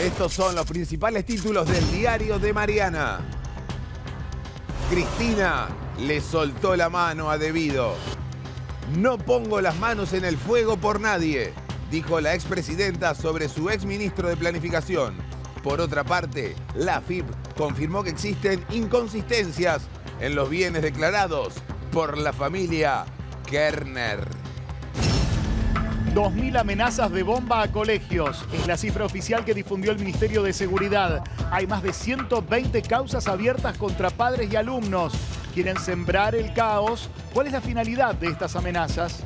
Estos son los principales títulos del diario de Mariana. Cristina le soltó la mano a Devido. No pongo las manos en el fuego por nadie, dijo la expresidenta sobre su exministro de Planificación. Por otra parte, la AFIP confirmó que existen inconsistencias en los bienes declarados por la familia Kirchner. 2.000 amenazas de bomba a colegios. Es la cifra oficial que difundió el Ministerio de Seguridad. Hay más de 120 causas abiertas contra padres y alumnos. Quieren sembrar el caos. ¿Cuál es la finalidad de estas amenazas?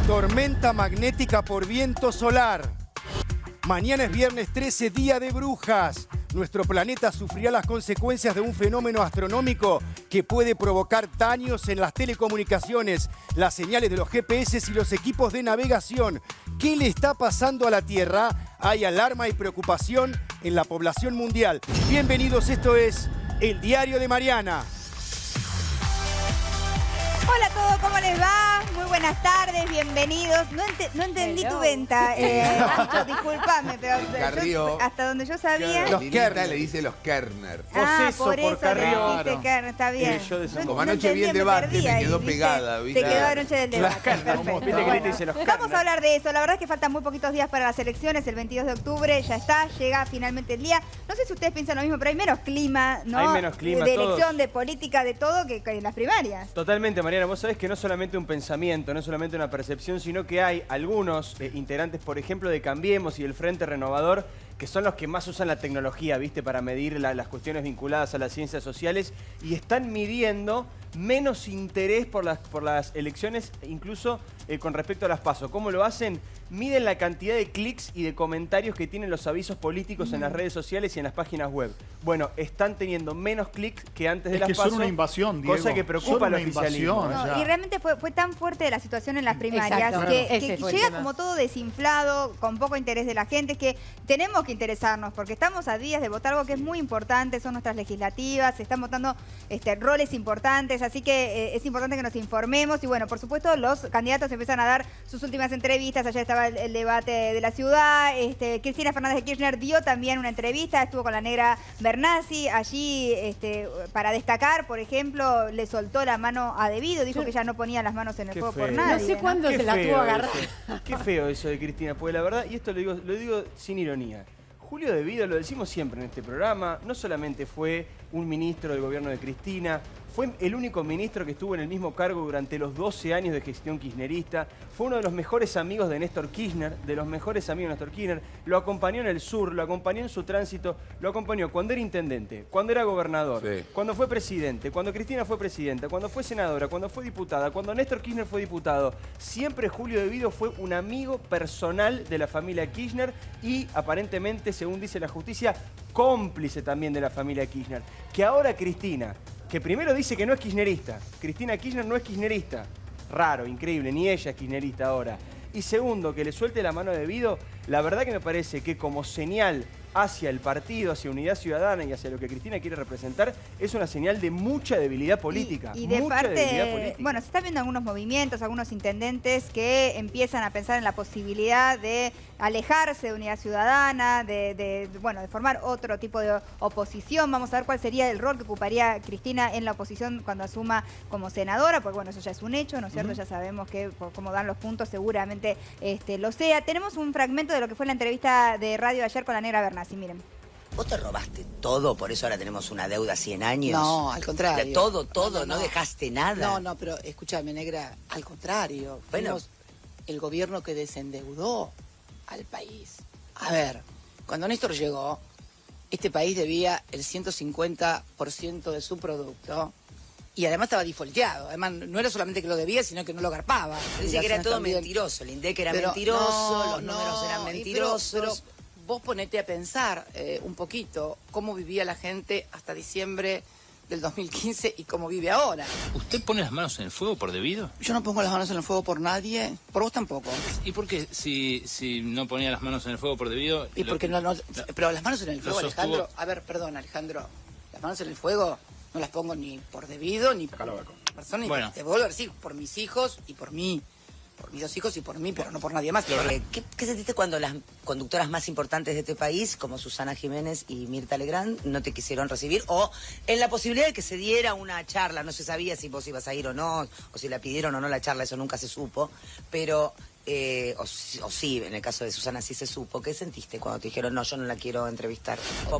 Tormenta magnética por viento solar. Mañana es viernes 13, día de brujas. Nuestro planeta sufrirá las consecuencias de un fenómeno astronómico que puede provocar daños en las telecomunicaciones, las señales de los GPS y los equipos de navegación. ¿Qué le está pasando a la Tierra? Hay alarma y preocupación en la población mundial. Bienvenidos, esto es El Diario de Mariana. Hola a todos, ¿cómo les va? Muy buenas tardes, bienvenidos. No entendí tu venta, Nacho, disculpame, pero Carrió. hasta donde yo sabía... Los Kirchner le dice los Kirchner. Por eso Carrió. le dijiste Kirchner, está bien. Como anoche vi el debate, me quedó pegada, ¿viste? Te quedó anoche del debate, perfecto. Viste que dice los Vamos a hablar de eso. La verdad es que faltan muy poquitos días para las elecciones. El 22 de octubre ya está, llega finalmente el día. No sé si ustedes piensan lo mismo, pero hay menos clima, ¿no? Hay menos clima, de todos. elección, de política, de todo, que en las primarias. Totalmente, Mariana. Vos sabés que no solamente un pensamiento, no solamente una percepción, sino que hay algunos integrantes, por ejemplo, de Cambiemos y del Frente Renovador, que son los que más usan la tecnología, ¿viste? Para medir las cuestiones vinculadas a las ciencias sociales y están midiendo menos interés por las elecciones, incluso con respecto a las PASO. ¿Cómo lo hacen? Miden la cantidad de clics y de comentarios que tienen los avisos políticos en las redes sociales y en las páginas web. Bueno, están teniendo menos clics que antes de las PASO. Son una invasión, Diego. Cosa que preocupa al oficialismo. No, y realmente fue tan fuerte la situación en las primarias que llega como todo desinflado, con poco interés de la gente, que tenemos que interesarnos porque estamos a días de votar algo que es muy importante, son nuestras legislativas, se están votando roles importantes, así que es importante que nos informemos y bueno, por supuesto los candidatos empiezan a dar sus últimas entrevistas. Ayer estaba el debate de la ciudad, Cristina Fernández de Kirchner dio también una entrevista, estuvo con la negra Bernasi, allí para destacar, por ejemplo, le soltó la mano a Devido, dijo que ya no ponía las manos en el fuego por nadie. No sé cuándo se la tuvo agarrada. Qué feo eso de Cristina, porque la verdad, y esto lo digo sin ironía, Julio Devido, lo decimos siempre en este programa, no solamente fue un ministro del gobierno de Cristina, fue el único ministro que estuvo en el mismo cargo durante los 12 años de gestión kirchnerista, fue uno de los mejores amigos de Néstor Kirchner, lo acompañó en el sur, lo acompañó en su tránsito, lo acompañó cuando era intendente, cuando era gobernador, cuando fue presidente, cuando Cristina fue presidenta, cuando fue senadora, cuando fue diputada, cuando Néstor Kirchner fue diputado. Siempre Julio Devido fue un amigo personal de la familia Kirchner y aparentemente, según dice la justicia, cómplice también de la familia Kirchner. Que ahora Cristina, que primero dice que no es kirchnerista. Cristina Kirchner no es kirchnerista. Raro, increíble, ni ella es kirchnerista ahora. Y segundo, que le suelte la mano a Devido, la verdad que me parece que como señal hacia el partido, hacia Unidad Ciudadana y hacia lo que Cristina quiere representar, es una señal de mucha debilidad política. Y de parte, bueno, se están viendo algunos movimientos, algunos intendentes que empiezan a pensar en la posibilidad de alejarse de Unidad Ciudadana, de formar otro tipo de oposición. Vamos a ver cuál sería el rol que ocuparía Cristina en la oposición cuando asuma como senadora, porque bueno, eso ya es un hecho, ¿no es cierto? Ya sabemos que por cómo dan los puntos seguramente lo sea. Tenemos un fragmento de lo que fue la entrevista de radio de ayer con la negra Bernasi, miren. ¿Vos te robaste todo? ¿Por eso ahora tenemos una deuda 100 años? No, al contrario. De todo, no dejaste nada. No, pero escúchame, negra, al contrario. Bueno. Fuimos el gobierno que desendeudó al país. A ver, cuando Néstor llegó, este país debía el 150% de su producto y además estaba defaulteado. Además, no era solamente que lo debía, sino que no lo garpaba. Dice que era todo mentiroso. El INDEC era mentiroso, los números eran mentirosos. Pero vos ponete a pensar un poquito cómo vivía la gente hasta diciembre del 2015 y cómo vive ahora. ¿Usted pone las manos en el fuego por Devido? Yo no pongo las manos en el fuego por nadie, por vos tampoco. ¿Y por qué si no ponía las manos en el fuego por Devido? Y porque pero las manos en el fuego, Alejandro, a ver, perdón, Alejandro, las manos en el fuego no las pongo ni por Devido, ni por persona, ni te vuelvo a decir, por mis hijos y por mí. Por mis 2 hijos y por mí, pero no por nadie más. ¿Qué sentiste cuando las conductoras más importantes de este país, como Susana Jiménez y Mirta Legrand, no te quisieron recibir? O en la posibilidad de que se diera una charla, no se sabía si vos ibas a ir o no, o si la pidieron o no la charla, eso nunca se supo, pero... o sí, en el caso de Susana sí se supo. ¿Qué sentiste cuando te dijeron, no, yo no la quiero entrevistar? No,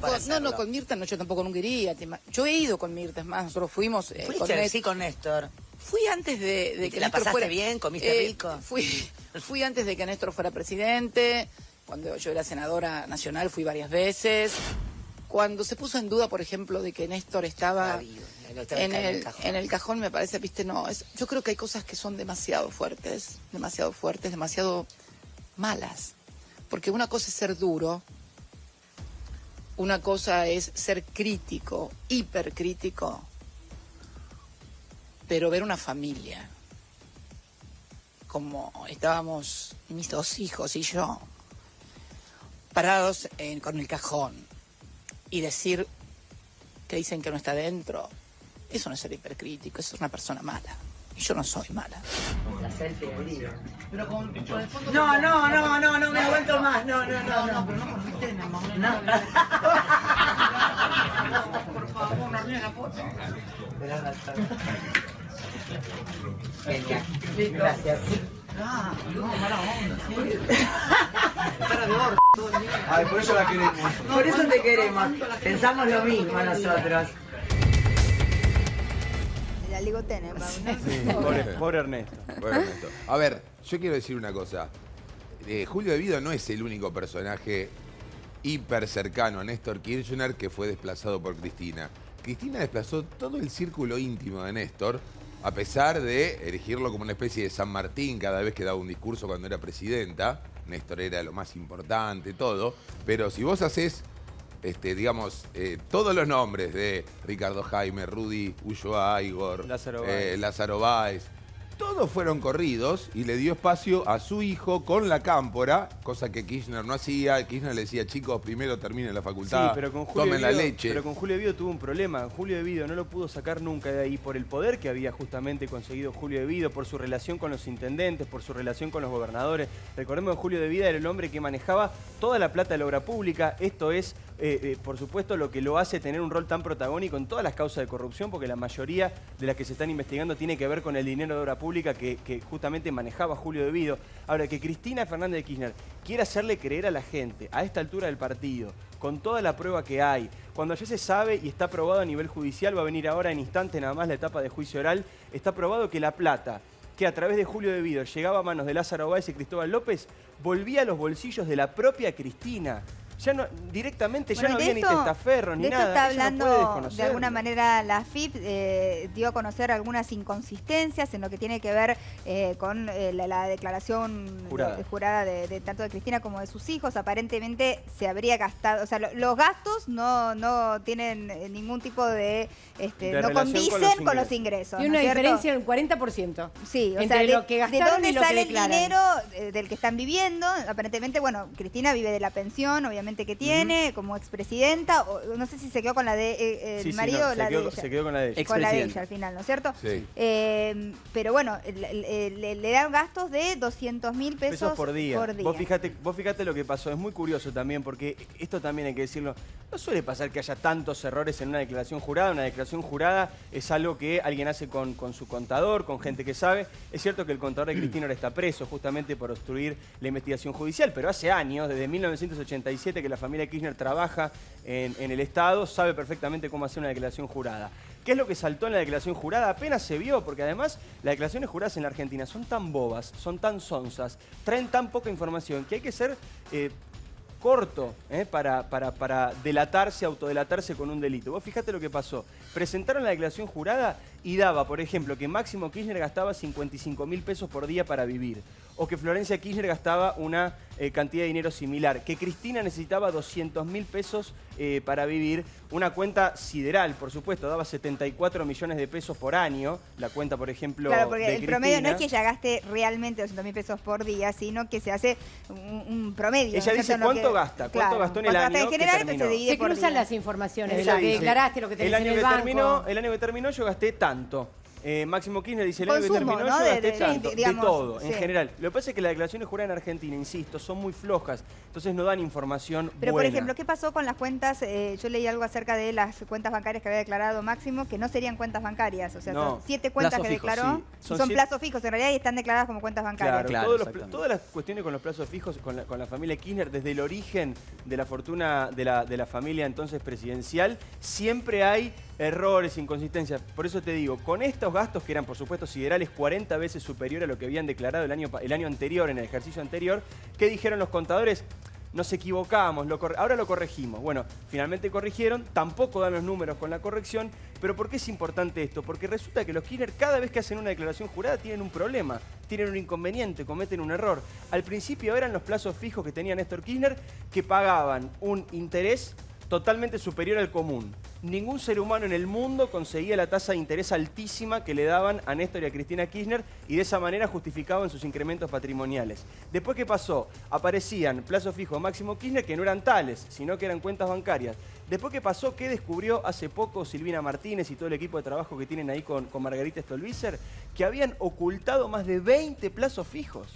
con Mirta no, yo tampoco nunca iría. Yo he ido con Mirta, es más, nosotros fuimos... Sí, con Néstor. Fui antes de que ¿La Néstor pasaste fuera... bien? ¿Comiste rico? Fui antes de que Néstor fuera presidente. Cuando yo era senadora nacional fui varias veces. Cuando se puso en duda, por ejemplo, de que Néstor estaba... En el cajón me parece, viste, no, yo creo que hay cosas que son demasiado fuertes, demasiado malas. Porque una cosa es ser duro, una cosa es ser crítico, hipercrítico, pero ver una familia, como estábamos mis 2 hijos y yo, parados con el cajón, y decir que dicen que no está dentro, eso no es ser hipercrítico, eso es una persona mala. Y yo no soy mala. La selfie del día. Pero con el fondo... No me aguanto más. No. Pero no con mi tema, mamá. No. Por favor, no arruines la foto. Genial. Gracias. No, mala onda. Cara de orto todo el día. Ay, por eso la queremos. Por eso te queremos. Pensamos lo mismo nosotros. La ligotene, ¿no? Sí, pobre Ernesto. Bueno, Ernesto. A ver, yo quiero decir una cosa. Julio De Vido no es el único personaje hiper cercano a Néstor Kirchner que fue desplazado por Cristina. Cristina desplazó todo el círculo íntimo de Néstor, a pesar de erigirlo como una especie de San Martín cada vez que daba un discurso cuando era presidenta. Néstor era lo más importante, todo. Pero si vos hacés, digamos, todos los nombres de Ricardo Jaime, Rudy Ulloa Igor, Lázaro Báez, todos fueron corridos y le dio espacio a su hijo con la cámpora, cosa que Kirchner no hacía. Kirchner le decía, chicos, primero terminen la facultad, tomen la leche. Pero con Julio De Vido tuvo un problema. Julio De Vido no lo pudo sacar nunca de ahí por el poder que había justamente conseguido Julio De Vido, por su relación con los intendentes, por su relación con los gobernadores. Recordemos que Julio De Vido era el hombre que manejaba toda la plata de la obra pública. Esto es, por supuesto, lo que lo hace tener un rol tan protagónico en todas las causas de corrupción, porque la mayoría de las que se están investigando tiene que ver con el dinero de obra pública que justamente manejaba Julio De Vido. Ahora, que Cristina Fernández de Kirchner quiera hacerle creer a la gente, a esta altura del partido, con toda la prueba que hay, cuando ya se sabe y está probado a nivel judicial, va a venir ahora en instante nada más la etapa de juicio oral, está probado que la plata que a través de Julio De Vido llegaba a manos de Lázaro Báez y Cristóbal López, volvía a los bolsillos de la propia Cristina. Ya no, directamente ya no había ni testaferros ni nada. Está hablando, de alguna manera, la AFIP dio a conocer algunas inconsistencias en lo que tiene que ver con la declaración jurada de tanto de Cristina como de sus hijos. Aparentemente se habría gastado, o sea, los gastos no tienen ningún tipo de no condicen con los ingresos. Y una diferencia del 40%. Sí, o entre sea, lo que gastaron de dónde y lo que sale el declaran. dinero del que están viviendo. Aparentemente, bueno, Cristina vive de la pensión, obviamente, que tiene como expresidenta, o no sé si se quedó con la de el marido o la de ella. Se quedó con la de ella. Con la de ella al final, ¿no es cierto? Sí. Pero bueno, le dan gastos de 200.000 pesos por día. Vos fíjate lo que pasó. Es muy curioso también, porque esto también hay que decirlo. No suele pasar que haya tantos errores en una declaración jurada. Una declaración jurada es algo que alguien hace con su contador, con gente que sabe. Es cierto que el contador de Cristina ahora está preso justamente por obstruir la investigación judicial, pero hace años, desde 1987, que la familia Kirchner trabaja en el Estado, sabe perfectamente cómo hacer una declaración jurada. ¿Qué es lo que saltó en la declaración jurada? Apenas se vio, porque además las declaraciones juradas en la Argentina son tan bobas, son tan sonsas, traen tan poca información, que hay que ser corto para delatarse, autodelatarse con un delito. Vos fíjate lo que pasó. Presentaron la declaración jurada y daba, por ejemplo, que Máximo Kirchner gastaba 55.000 pesos por día para vivir, o que Florencia Kirchner gastaba una cantidad de dinero similar, que Cristina necesitaba 200.000 pesos para vivir, una cuenta sideral, por supuesto, daba 74 millones de pesos por año, la cuenta, por ejemplo, claro, porque de el promedio no es que ella gaste realmente 200.000 pesos por día, sino que se hace un promedio. Ella dice cuánto gasta, cuánto gastó en el año en general, que terminó. Se cruzan las informaciones, de lo que declaraste, lo que tenés en el banco. El año que terminó yo gasté tanto. Máximo Kirchner dice el año que Consumo, terminó ¿no? yo gasté tanto, digamos, de todo, sí. en general. Lo que pasa es que las declaraciones juradas en Argentina, insisto, son muy flojas, entonces no dan información Pero, buena. por ejemplo, ¿qué pasó con las cuentas? Yo leí algo acerca de las cuentas bancarias que había declarado Máximo, que no serían cuentas bancarias. O sea, No, son 7 cuentas plazo que fijo, declaró. sí. Son Son plazos fijos en realidad y están declaradas como cuentas bancarias. Claro, Claro, todas las cuestiones con los plazos fijos, con la familia Kirchner, desde el origen de la fortuna de la familia entonces presidencial, siempre hay errores, inconsistencias. Por eso te digo, con estos gastos que eran, por supuesto, siderales 40 veces superior a lo que habían declarado el año anterior, en el ejercicio anterior, ¿qué dijeron los contadores? Nos equivocamos, ahora lo corregimos. Bueno, finalmente corrigieron, tampoco dan los números con la corrección, pero ¿por qué es importante esto? Porque resulta que los Kirchner cada vez que hacen una declaración jurada tienen un problema, tienen un inconveniente, cometen un error. Al principio eran los plazos fijos que tenía Néstor Kirchner que pagaban un interés totalmente superior al común. Ningún ser humano en el mundo conseguía la tasa de interés altísima que le daban a Néstor y a Cristina Kirchner y de esa manera justificaban sus incrementos patrimoniales. Después, ¿qué pasó? Aparecían plazos fijos de Máximo Kirchner que no eran tales, sino que eran cuentas bancarias. Después, ¿qué pasó? ¿Qué descubrió hace poco Silvina Martínez y todo el equipo de trabajo que tienen ahí con Margarita Stolbizer? Que habían ocultado más de 20 plazos fijos.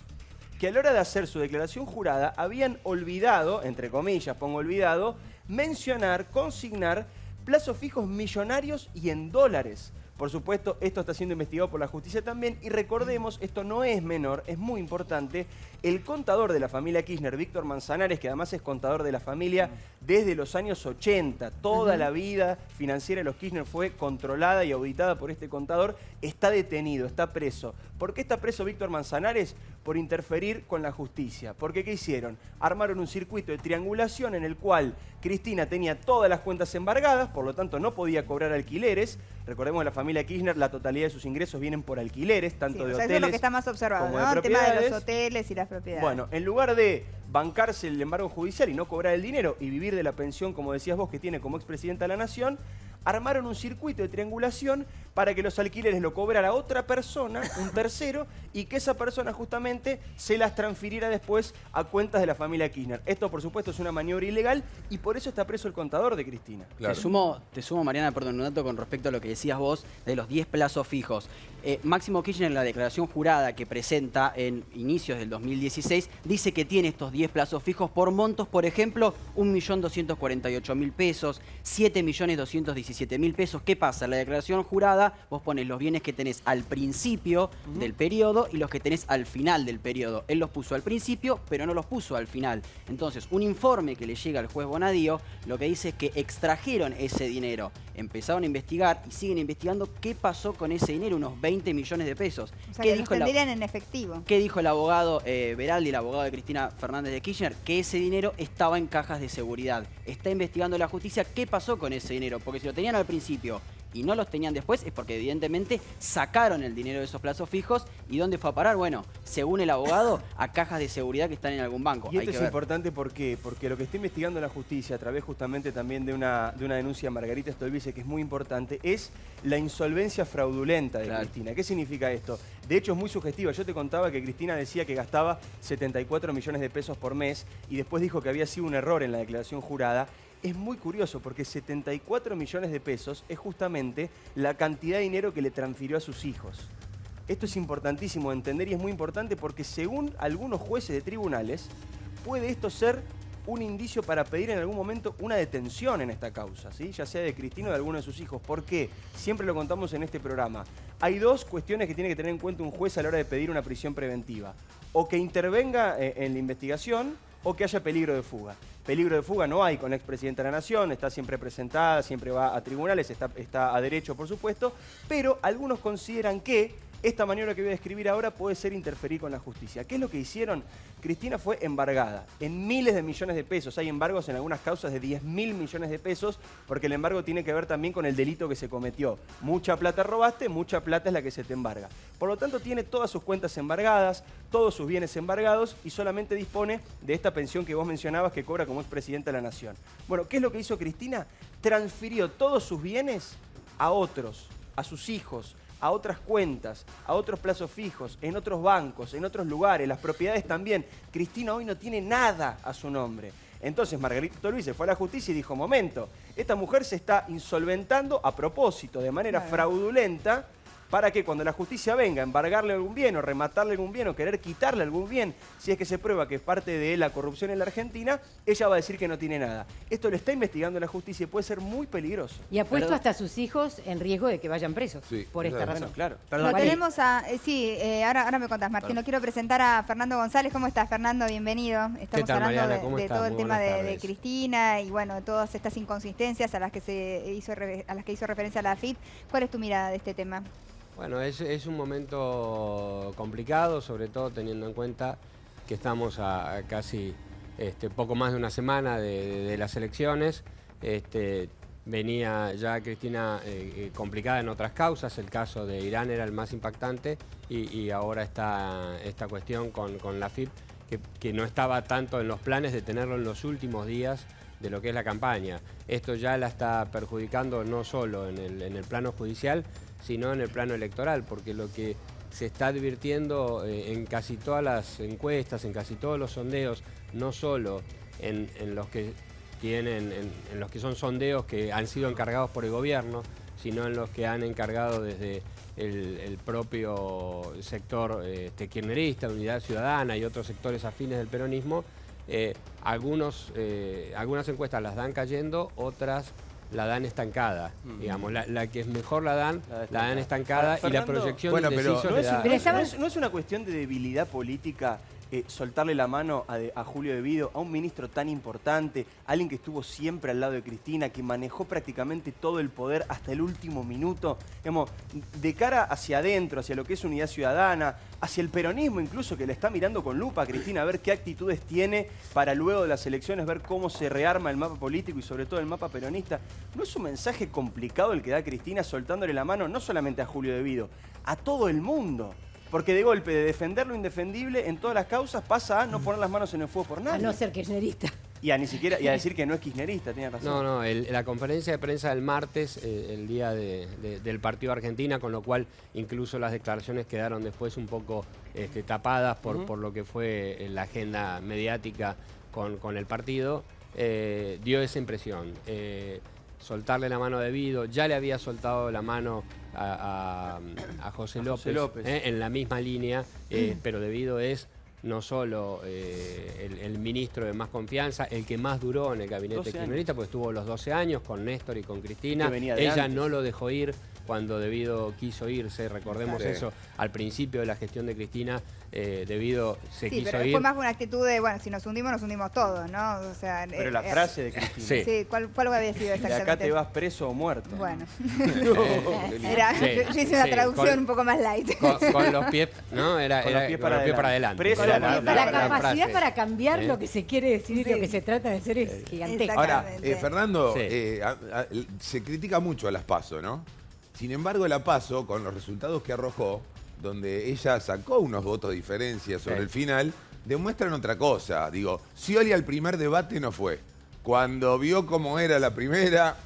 Que a la hora de hacer su declaración jurada habían olvidado, entre comillas pongo olvidado, mencionar, consignar plazos fijos millonarios y en dólares. Por supuesto, esto está siendo investigado por la justicia también y recordemos, esto no es menor, es muy importante, el contador de la familia Kirchner, Víctor Manzanares, que además es contador de la familia desde los años 80, toda la vida financiera de los Kirchner fue controlada y auditada por este contador, está detenido, está preso. ¿Por qué está preso Víctor Manzanares? Por interferir con la justicia. Porque ¿qué hicieron? Armaron un circuito de triangulación en el cual Cristina tenía todas las cuentas embargadas, por lo tanto no podía cobrar alquileres. Recordemos que la familia Kirchner, la totalidad de sus ingresos vienen por alquileres, tanto de hoteles eso es lo que está más observado, como ¿no? de El tema de propiedades. los hoteles y las propiedades. Bueno, en lugar de bancarse el embargo judicial y no cobrar el dinero y vivir de la pensión, como decías vos, que tiene como expresidenta de la Nación, armaron un circuito de triangulación para que los alquileres lo cobrara otra persona, un tercero, y que esa persona justamente se las transfiriera después a cuentas de la familia Kirchner. Esto, por supuesto, es una maniobra ilegal y por eso está preso el contador de Cristina. Claro. Te sumo, Mariana, perdón, un dato con respecto a lo que decías vos de los 10 plazos fijos. Máximo Kirchner, en la declaración jurada que presenta en inicios del 2016, dice que tiene estos 10 plazos fijos por montos, por ejemplo, 1.248.000 pesos, 7.217.000 pesos. ¿Qué pasa? En la declaración jurada vos pones los bienes que tenés al principio del periodo y los que tenés al final del periodo. Él los puso al principio, pero no los puso al final. Entonces, un informe que le llega al juez Bonadío, lo que dice es que extrajeron ese dinero. Empezaron a investigar y siguen investigando qué pasó con ese dinero, unos 20 millones de pesos. O sea, que los tendrían en efectivo. ¿Qué dijo el abogado Veraldi, el abogado de Cristina Fernández de Kirchner? Que ese dinero estaba en cajas de seguridad. Está investigando la justicia qué pasó con ese dinero, porque si lo tenían al principio y no los tenían después es porque evidentemente sacaron el dinero de esos plazos fijos. ¿Y dónde fue a parar? Bueno, según el abogado, a cajas de seguridad que están en algún banco. Y esto es importante porque lo que está investigando la justicia, a través justamente también de una denuncia de Margarita Stolbizer, que es muy importante, es la insolvencia fraudulenta de Cristina. ¿Qué significa esto? De hecho, es muy sugestiva. Yo te contaba que Cristina decía que gastaba 74 millones de pesos por mes y después dijo que había sido un error en la declaración jurada. Es muy curioso porque 74 millones de pesos es justamente la cantidad de dinero que le transfirió a sus hijos. Esto es importantísimo de entender y es muy importante porque según algunos jueces de tribunales, puede esto ser un indicio para pedir en algún momento una detención en esta causa, ¿sí? Ya sea de Cristina o de alguno de sus hijos. ¿Por qué? Siempre lo contamos en este programa. Hay dos cuestiones que tiene que tener en cuenta un juez a la hora de pedir una prisión preventiva. O que intervenga en la investigación o que haya peligro de fuga. Peligro de fuga no hay con la expresidenta de la Nación, está siempre presentada, siempre va a tribunales, está a derecho, por supuesto, pero algunos consideran que esta maniobra que voy a describir ahora puede ser interferir con la justicia. ¿Qué es lo que hicieron? Cristina fue embargada en miles de millones de pesos. Hay embargos en algunas causas de 10.000 millones de pesos porque el embargo tiene que ver también con el delito que se cometió. Mucha plata robaste, mucha plata es la que se te embarga. Por lo tanto, tiene todas sus cuentas embargadas, todos sus bienes embargados y solamente dispone de esta pensión que vos mencionabas que cobra como expresidenta de la Nación. Bueno, ¿qué es lo que hizo Cristina? Transfirió todos sus bienes a otros, a sus hijos, a otras cuentas, a otros plazos fijos, en otros bancos, en otros lugares, las propiedades también. Cristina hoy no tiene nada a su nombre. Entonces Margarita Stolbizer fue a la justicia y dijo, momento, esta mujer se está insolventando a propósito, de manera fraudulenta, para que cuando la justicia venga a embargarle algún bien o rematarle algún bien o querer quitarle algún bien, si es que se prueba que es parte de la corrupción en la Argentina, ella va a decir que no tiene nada. Esto lo está investigando la justicia y puede ser muy peligroso. Y ha puesto hasta a sus hijos en riesgo de que vayan presos por esta razón. Claro. Lo tenemos a... ahora me contás, Martín. Lo quiero presentar a Fernando González. ¿Cómo estás, Fernando? Bienvenido. Estamos hablando de todo el tema de Cristina y bueno, todas estas inconsistencias a las que hizo referencia la AFIP. ¿Cuál es tu mirada de este tema? Bueno, es un momento complicado, sobre todo teniendo en cuenta que estamos a casi poco más de una semana de las elecciones. Venía ya Cristina complicada en otras causas, el caso de Irán era el más impactante y ahora está esta cuestión con la AFIP que no estaba tanto en los planes de tenerlo en los últimos días de lo que es la campaña. Esto ya la está perjudicando no solo en el plano judicial, sino en el plano electoral, porque lo que se está advirtiendo en casi todas las encuestas, en casi todos los sondeos, no solo en los que en los que son sondeos que han sido encargados por el gobierno, sino en los que han encargado desde el propio sector kirchnerista, Unidad Ciudadana y otros sectores afines del peronismo. Algunas encuestas las dan cayendo, otras la dan estancada. Digamos, la que es mejor la dan estancada. Fernando, y la proyección de indecisos ¿No es una cuestión de debilidad política soltarle la mano a Julio De Vido, a un ministro tan importante, alguien que estuvo siempre al lado de Cristina, que manejó prácticamente todo el poder hasta el último minuto, digamos, de cara hacia adentro, hacia lo que es Unidad Ciudadana, hacia el peronismo incluso, que le está mirando con lupa a Cristina, a ver qué actitudes tiene para luego de las elecciones, ver cómo se rearma el mapa político y sobre todo el mapa peronista? ¿No es un mensaje complicado el que da Cristina soltándole la mano no solamente a Julio De Vido, a todo el mundo? Porque de golpe de defender lo indefendible en todas las causas pasa a no poner las manos en el fuego por nadie. A no ser kirchnerista. Y a decir que no es kirchnerista, tiene razón. No, la conferencia de prensa del martes, el día del partido Argentina, con lo cual incluso las declaraciones quedaron después un poco tapadas por lo que fue la agenda mediática con el partido, dio esa impresión. Soltarle la mano a De Vido, ya le había soltado la mano a José López. En la misma línea, pero De Vido es no solo el ministro de más confianza, el que más duró en el gabinete kirchnerista, porque estuvo los 12 años con Néstor y con Cristina. Ella no lo dejó ir cuando De Vido quiso irse, recordemos eso, al principio de la gestión de Cristina, De Vido se quiso ir. Sí, pero fue más una actitud de, bueno, si nos hundimos todos, ¿no? O sea, pero la frase de Cristina. Sí, ¿cuál había sido exactamente? De acá te vas preso o muerto. Bueno. Yo hice una traducción un poco más light. Con los pies, ¿no? Era con los pies para adelante. Preso, la capacidad para cambiar lo que se quiere decir y lo que se trata de hacer es gigantesca. Ahora, Fernando, se critica mucho a las PASO, ¿no? Sin embargo, la PASO, con los resultados que arrojó, donde ella sacó unos votos de diferencia sobre el final, demuestran otra cosa. Digo, Scioli al primer debate no fue. Cuando vio cómo era la primera,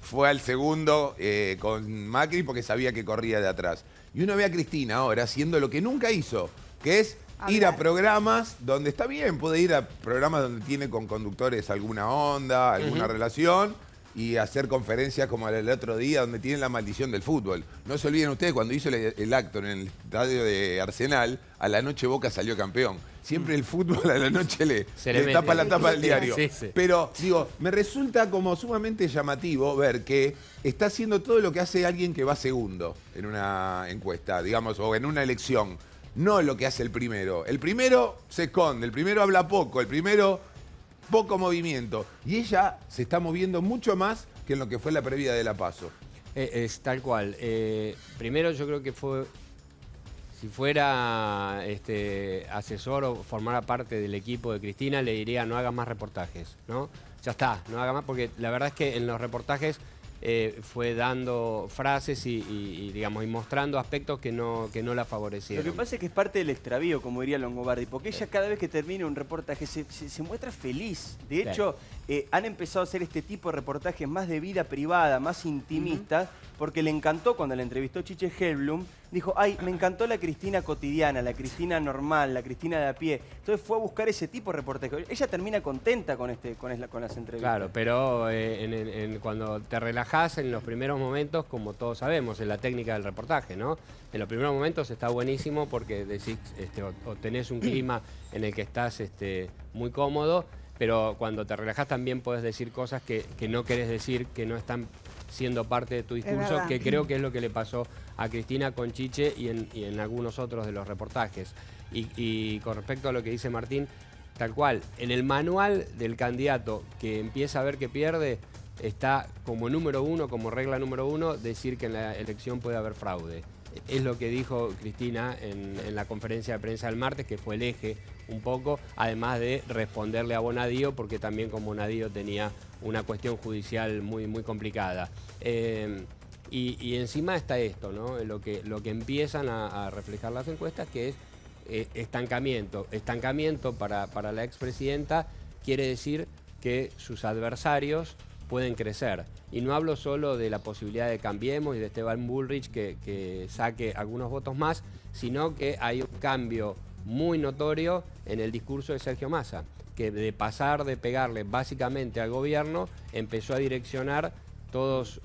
fue al segundo con Macri porque sabía que corría de atrás. Y uno ve a Cristina ahora haciendo lo que nunca hizo, que es ir a programas donde está bien, puede ir a programas donde tiene con conductores alguna onda, alguna relación, y hacer conferencias como el otro día donde tienen la maldición del fútbol. No se olviden ustedes, cuando hizo el acto en el estadio de Arsenal, a la noche Boca salió campeón. Siempre el fútbol a la noche le tapa la tapa del diario. Pero, digo, me resulta como sumamente llamativo ver que está haciendo todo lo que hace alguien que va segundo en una encuesta, digamos, o en una elección. No lo que hace el primero. El primero se esconde, el primero habla poco, el primero poco movimiento. Y ella se está moviendo mucho más que en lo que fue la previa de la PASO. Es tal cual. Primero yo creo que si fuera asesor o formara parte del equipo de Cristina, le diría no haga más reportajes, ¿no? Ya está, no haga más, porque la verdad es que en los reportajes fue dando frases y digamos, y mostrando aspectos que no la favorecieron. Lo que pasa es que es parte del extravío, como diría Longobardi, porque ella cada vez que termina un reportaje se muestra feliz. De hecho, han empezado a hacer este tipo de reportajes más de vida privada, más intimistas, porque le encantó cuando la entrevistó Chiche Hellblum, dijo, ay, me encantó la Cristina cotidiana, la Cristina normal, la Cristina de a pie. Entonces fue a buscar ese tipo de reportaje. Ella termina contenta con las entrevistas. Claro, pero cuando te relajás en los primeros momentos, como todos sabemos, en la técnica del reportaje, ¿no? En los primeros momentos está buenísimo porque decís, o tenés un clima en el que estás muy cómodo, pero cuando te relajás también podés decir cosas que no querés decir, que no están siendo parte de tu discurso, que creo que es lo que le pasó a Cristina con Chiche y en algunos otros de los reportajes. Y con respecto a lo que dice Martín, tal cual, en el manual del candidato que empieza a ver que pierde, está como número uno, como regla número uno, decir que en la elección puede haber fraude. Es lo que dijo Cristina en la conferencia de prensa del martes, que fue el eje un poco, además de responderle a Bonadío, porque también con Bonadío tenía una cuestión judicial muy complicada. Y encima está esto, ¿no? Lo que empiezan a reflejar las encuestas, que es estancamiento. Estancamiento para la expresidenta quiere decir que sus adversarios pueden crecer. Y no hablo solo de la posibilidad de Cambiemos y de Esteban Bullrich que saque algunos votos más, sino que hay un cambio muy notorio en el discurso de Sergio Massa, que de pasar de pegarle básicamente al gobierno, empezó a direccionar todos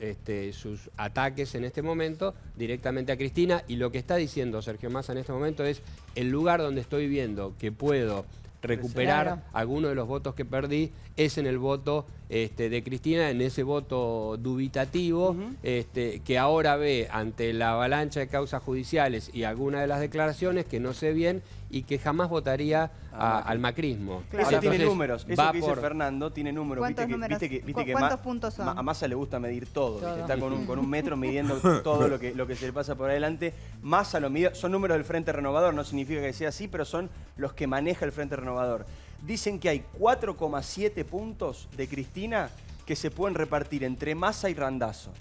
sus ataques en este momento directamente a Cristina, y lo que está diciendo Sergio Massa en este momento es: el lugar donde estoy viendo que puedo recuperar algunos de los votos que perdí es en el voto de Cristina, en ese voto dubitativo, que ahora ve ante la avalancha de causas judiciales y algunas de las declaraciones que no sé bien y que jamás votaría al macrismo. Claro. Eso tiene números, eso que dice Fernando tiene números. ¿Cuántos números? Viste que ¿cuántos puntos son? A Massa le gusta medir todo. Está con un metro midiendo todo lo que se le pasa por adelante. Massa lo mide, son números del Frente Renovador, no significa que sea así, pero son los que maneja el Frente Renovador. Dicen que hay 4,7 puntos de Cristina que se pueden repartir entre Massa y Randazzo.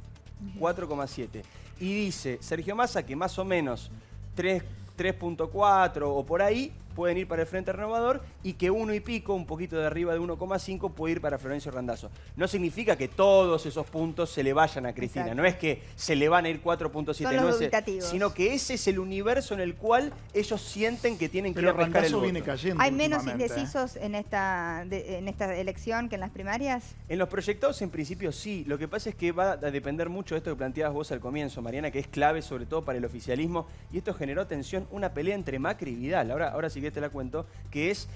4,7. Y dice Sergio Massa que más o menos 3,4 o por ahí pueden ir para el Frente Renovador, y que 1 y pico, un poquito de arriba de 1,5, puede ir para Florencio Randazzo. No significa que todos esos puntos se le vayan a Cristina. Exacto. No es que se le van a ir 4,7, sino que ese es el universo en el cual ellos sienten que tienen que ir a pescar el voto. Viene cayendo. ¿Hay menos indecisos en esta elección que en las primarias? En los proyectados en principio sí. Lo que pasa es que va a depender mucho de esto que planteabas vos al comienzo, Mariana, que es clave sobre todo para el oficialismo, y esto generó tensión, una pelea entre Macri y Vidal. Ahora sí que te la cuento, que es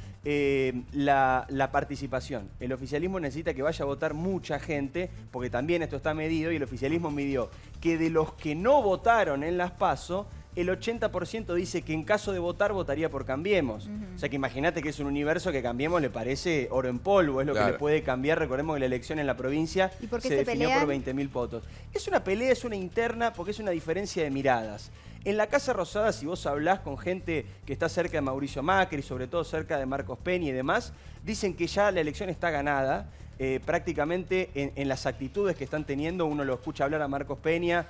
la participación. El oficialismo necesita que vaya a votar mucha gente, porque también esto está medido, y el oficialismo midió que de los que no votaron en las PASO, el 80% dice que en caso de votar, votaría por Cambiemos. O sea que imagínate que es un universo que Cambiemos le parece oro en polvo, es lo que le puede cambiar. Recordemos que la elección en la provincia se definió por 20.000 votos. Es una pelea, es una interna, porque es una diferencia de miradas. En la Casa Rosada, si vos hablás con gente que está cerca de Mauricio Macri, sobre todo cerca de Marcos Peña y demás, dicen que ya la elección está ganada. Prácticamente en las actitudes que están teniendo, uno lo escucha hablar a Marcos Peña,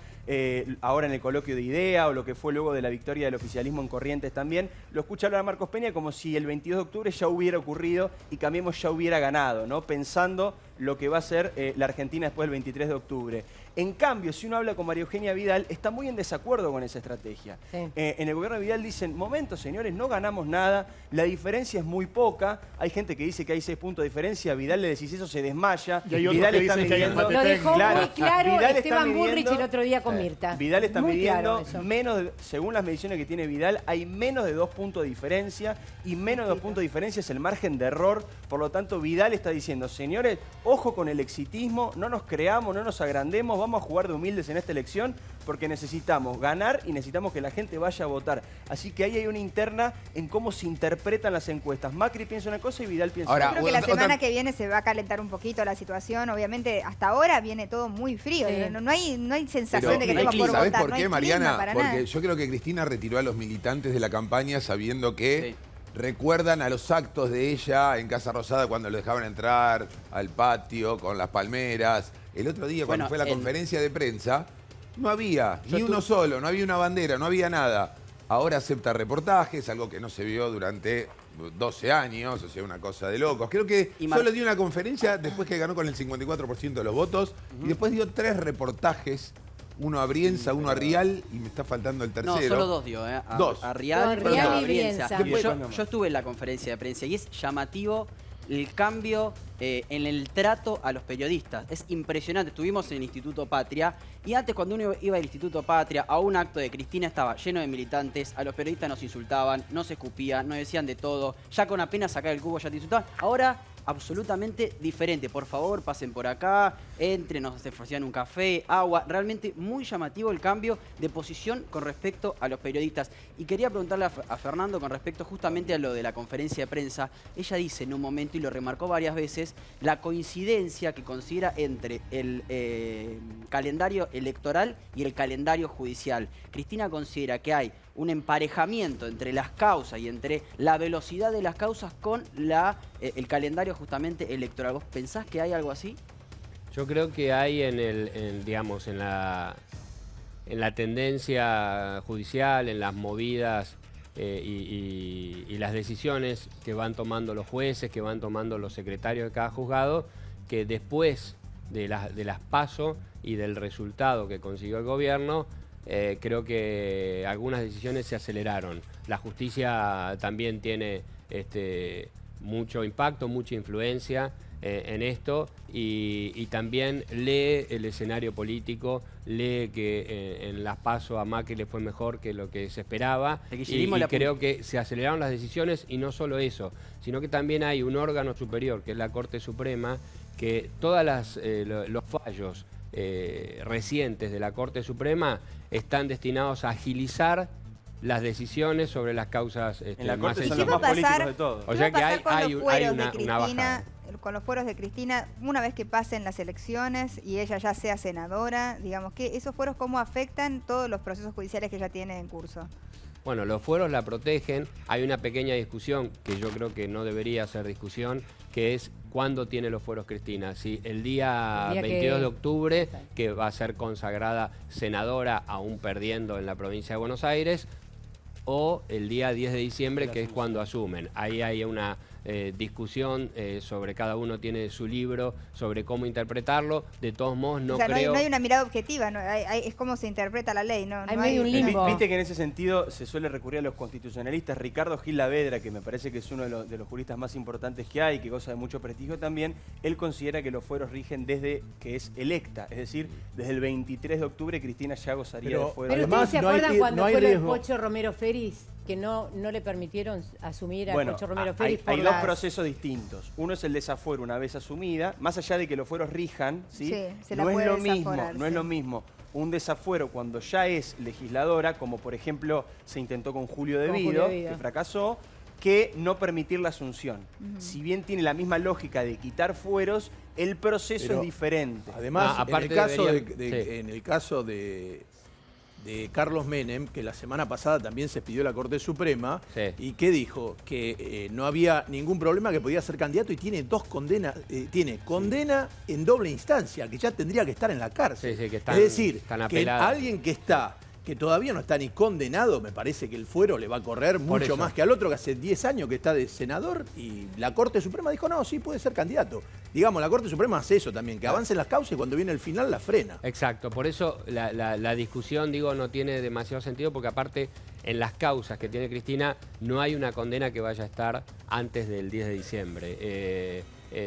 ahora en el coloquio de IDEA, o lo que fue luego de la victoria del oficialismo en Corrientes también, lo escucha hablar a Marcos Peña como si el 22 de octubre ya hubiera ocurrido y Cambiemos ya hubiera ganado, ¿no? Pensando lo que va a ser la Argentina después del 23 de octubre. En cambio, si uno habla con María Eugenia Vidal, está muy en desacuerdo con esa estrategia. Sí. En el gobierno de Vidal dicen: momento, señores, no ganamos nada, la diferencia es muy poca. Hay gente que dice que hay 6 puntos de diferencia, a Vidal le decís eso, se desmaya. Y hay Vidal está midiendo. Lo dejó muy claro Esteban Bullrich el otro día con Mirta. Vidal está midiendo menos, según las mediciones que tiene Vidal, hay menos de 2 puntos de diferencia, y menos de 2 puntos de diferencia es el margen de error. Por lo tanto, Vidal está diciendo: señores, ojo con el exitismo, no nos creamos, no nos agrandemos, vamos a jugar de humildes en esta elección, porque necesitamos ganar y necesitamos que la gente vaya a votar. Así que ahí hay una interna en cómo se interpretan las encuestas. Macri piensa una cosa y Vidal piensa otra. Yo creo que la semana que viene se va a calentar un poquito la situación. Obviamente, hasta ahora viene todo muy frío. Sí. No hay sensación de que tengo por votar. ¿Sabés por qué, Mariana? Porque yo creo que Cristina retiró a los militantes de la campaña sabiendo que recuerdan a los actos de ella en Casa Rosada cuando lo dejaban entrar al patio con las palmeras. El otro día, cuando fue la conferencia de prensa, no había ni uno solo, no había una bandera, no había nada. Ahora acepta reportajes, algo que no se vio durante 12 años, o sea, una cosa de locos. Creo que solo dio una conferencia después que ganó con el 54% de los votos y después dio 3 reportajes. Uno a Brienza, uno a Rial y me está faltando el tercero. No, solo 2 dio, ¿eh? Dos. A Rial, y Brienza. Yo estuve en la conferencia de prensa y es llamativo el cambio en el trato a los periodistas. Es impresionante. Estuvimos en el Instituto Patria y antes cuando uno iba al Instituto Patria a un acto de Cristina estaba lleno de militantes, a los periodistas nos insultaban, nos escupían, nos decían de todo, ya con apenas sacar el cubo ya te insultaban. Ahora absolutamente diferente. Por favor, pasen por acá, entren, nos ofrecían un café, agua. Realmente muy llamativo el cambio de posición con respecto a los periodistas. Y quería preguntarle a Fernando con respecto justamente a lo de la conferencia de prensa. Ella dice en un momento, y lo remarcó varias veces, la coincidencia que considera entre el calendario electoral y el calendario judicial. Cristina considera que hay un emparejamiento entre las causas y entre la velocidad de las causas con el calendario justamente electoral. ¿Vos pensás que hay algo así? Yo creo que hay digamos, en la tendencia judicial, en las movidas y las decisiones que van tomando los jueces, que van tomando los secretarios de cada juzgado, que después de las PASO y del resultado que consiguió el gobierno, creo que algunas decisiones se aceleraron. La justicia también tiene mucho impacto, mucha influencia en esto y también lee el escenario político, lee que en las PASO a Macri le fue mejor que lo que se esperaba y creo que se aceleraron las decisiones y no solo eso, sino que también hay un órgano superior que es la Corte Suprema que todos los fallos recientes de la Corte Suprema están destinados a agilizar las decisiones sobre las causas en la más Corte son los más políticos de todos. O sea que hay una bajada. Con los fueros de Cristina, una vez que pasen las elecciones y ella ya sea senadora, digamos, que esos fueros cómo afectan todos los procesos judiciales que ella tiene en curso. Bueno, los fueros la protegen. Hay una pequeña discusión que yo creo que no debería ser discusión, que es cuándo tiene los fueros Cristina. Si el día 22 de octubre, que va a ser consagrada senadora, aún perdiendo en la provincia de Buenos Aires, o el día 10 de diciembre, que es cuando asumen. Ahí hay una discusión sobre cada uno tiene su libro, sobre cómo interpretarlo. De todos modos, no creo... No hay una mirada objetiva, no, es como se interpreta la ley. No, hay medio un limbo. Viste que en ese sentido se suele recurrir a los constitucionalistas. Ricardo Gil Lavedra, que me parece que es uno de los juristas más importantes que hay, que goza de mucho prestigio también, él considera que los fueros rigen desde que es electa. Es decir, desde el 23 de octubre Cristina ya gozaría de fuero. Pero ustedes se acuerdan cuando fue lo del Pocho Romero Félix, que no le permitieron asumir a Pocho Romero Félix por hay dos procesos distintos. Uno es el desafuero una vez asumida, más allá de que los fueros rijan, ¿sí? No es lo mismo, no es lo mismo un desafuero cuando ya es legisladora, como por ejemplo se intentó con Julio De Vido, que fracasó, que no permitir la asunción. Si bien tiene la misma lógica de quitar fueros, el proceso es diferente. Además, en el caso de Carlos Menem, que la semana pasada también se pidió la Corte Suprema, y que dijo que no había ningún problema, que podía ser candidato y tiene 2 condenas, tiene condena en doble instancia, que ya tendría que estar en la cárcel. Que es decir, que alguien que todavía no está ni condenado, me parece que el fuero le va a correr mucho más que al otro que hace 10 años que está de senador y la Corte Suprema dijo, no, sí puede ser candidato. Digamos, la Corte Suprema hace eso también, que avancen las causas y cuando viene el final la frena. Exacto, por eso la discusión, digo, no tiene demasiado sentido porque aparte en las causas que tiene Cristina no hay una condena que vaya a estar antes del 10 de diciembre.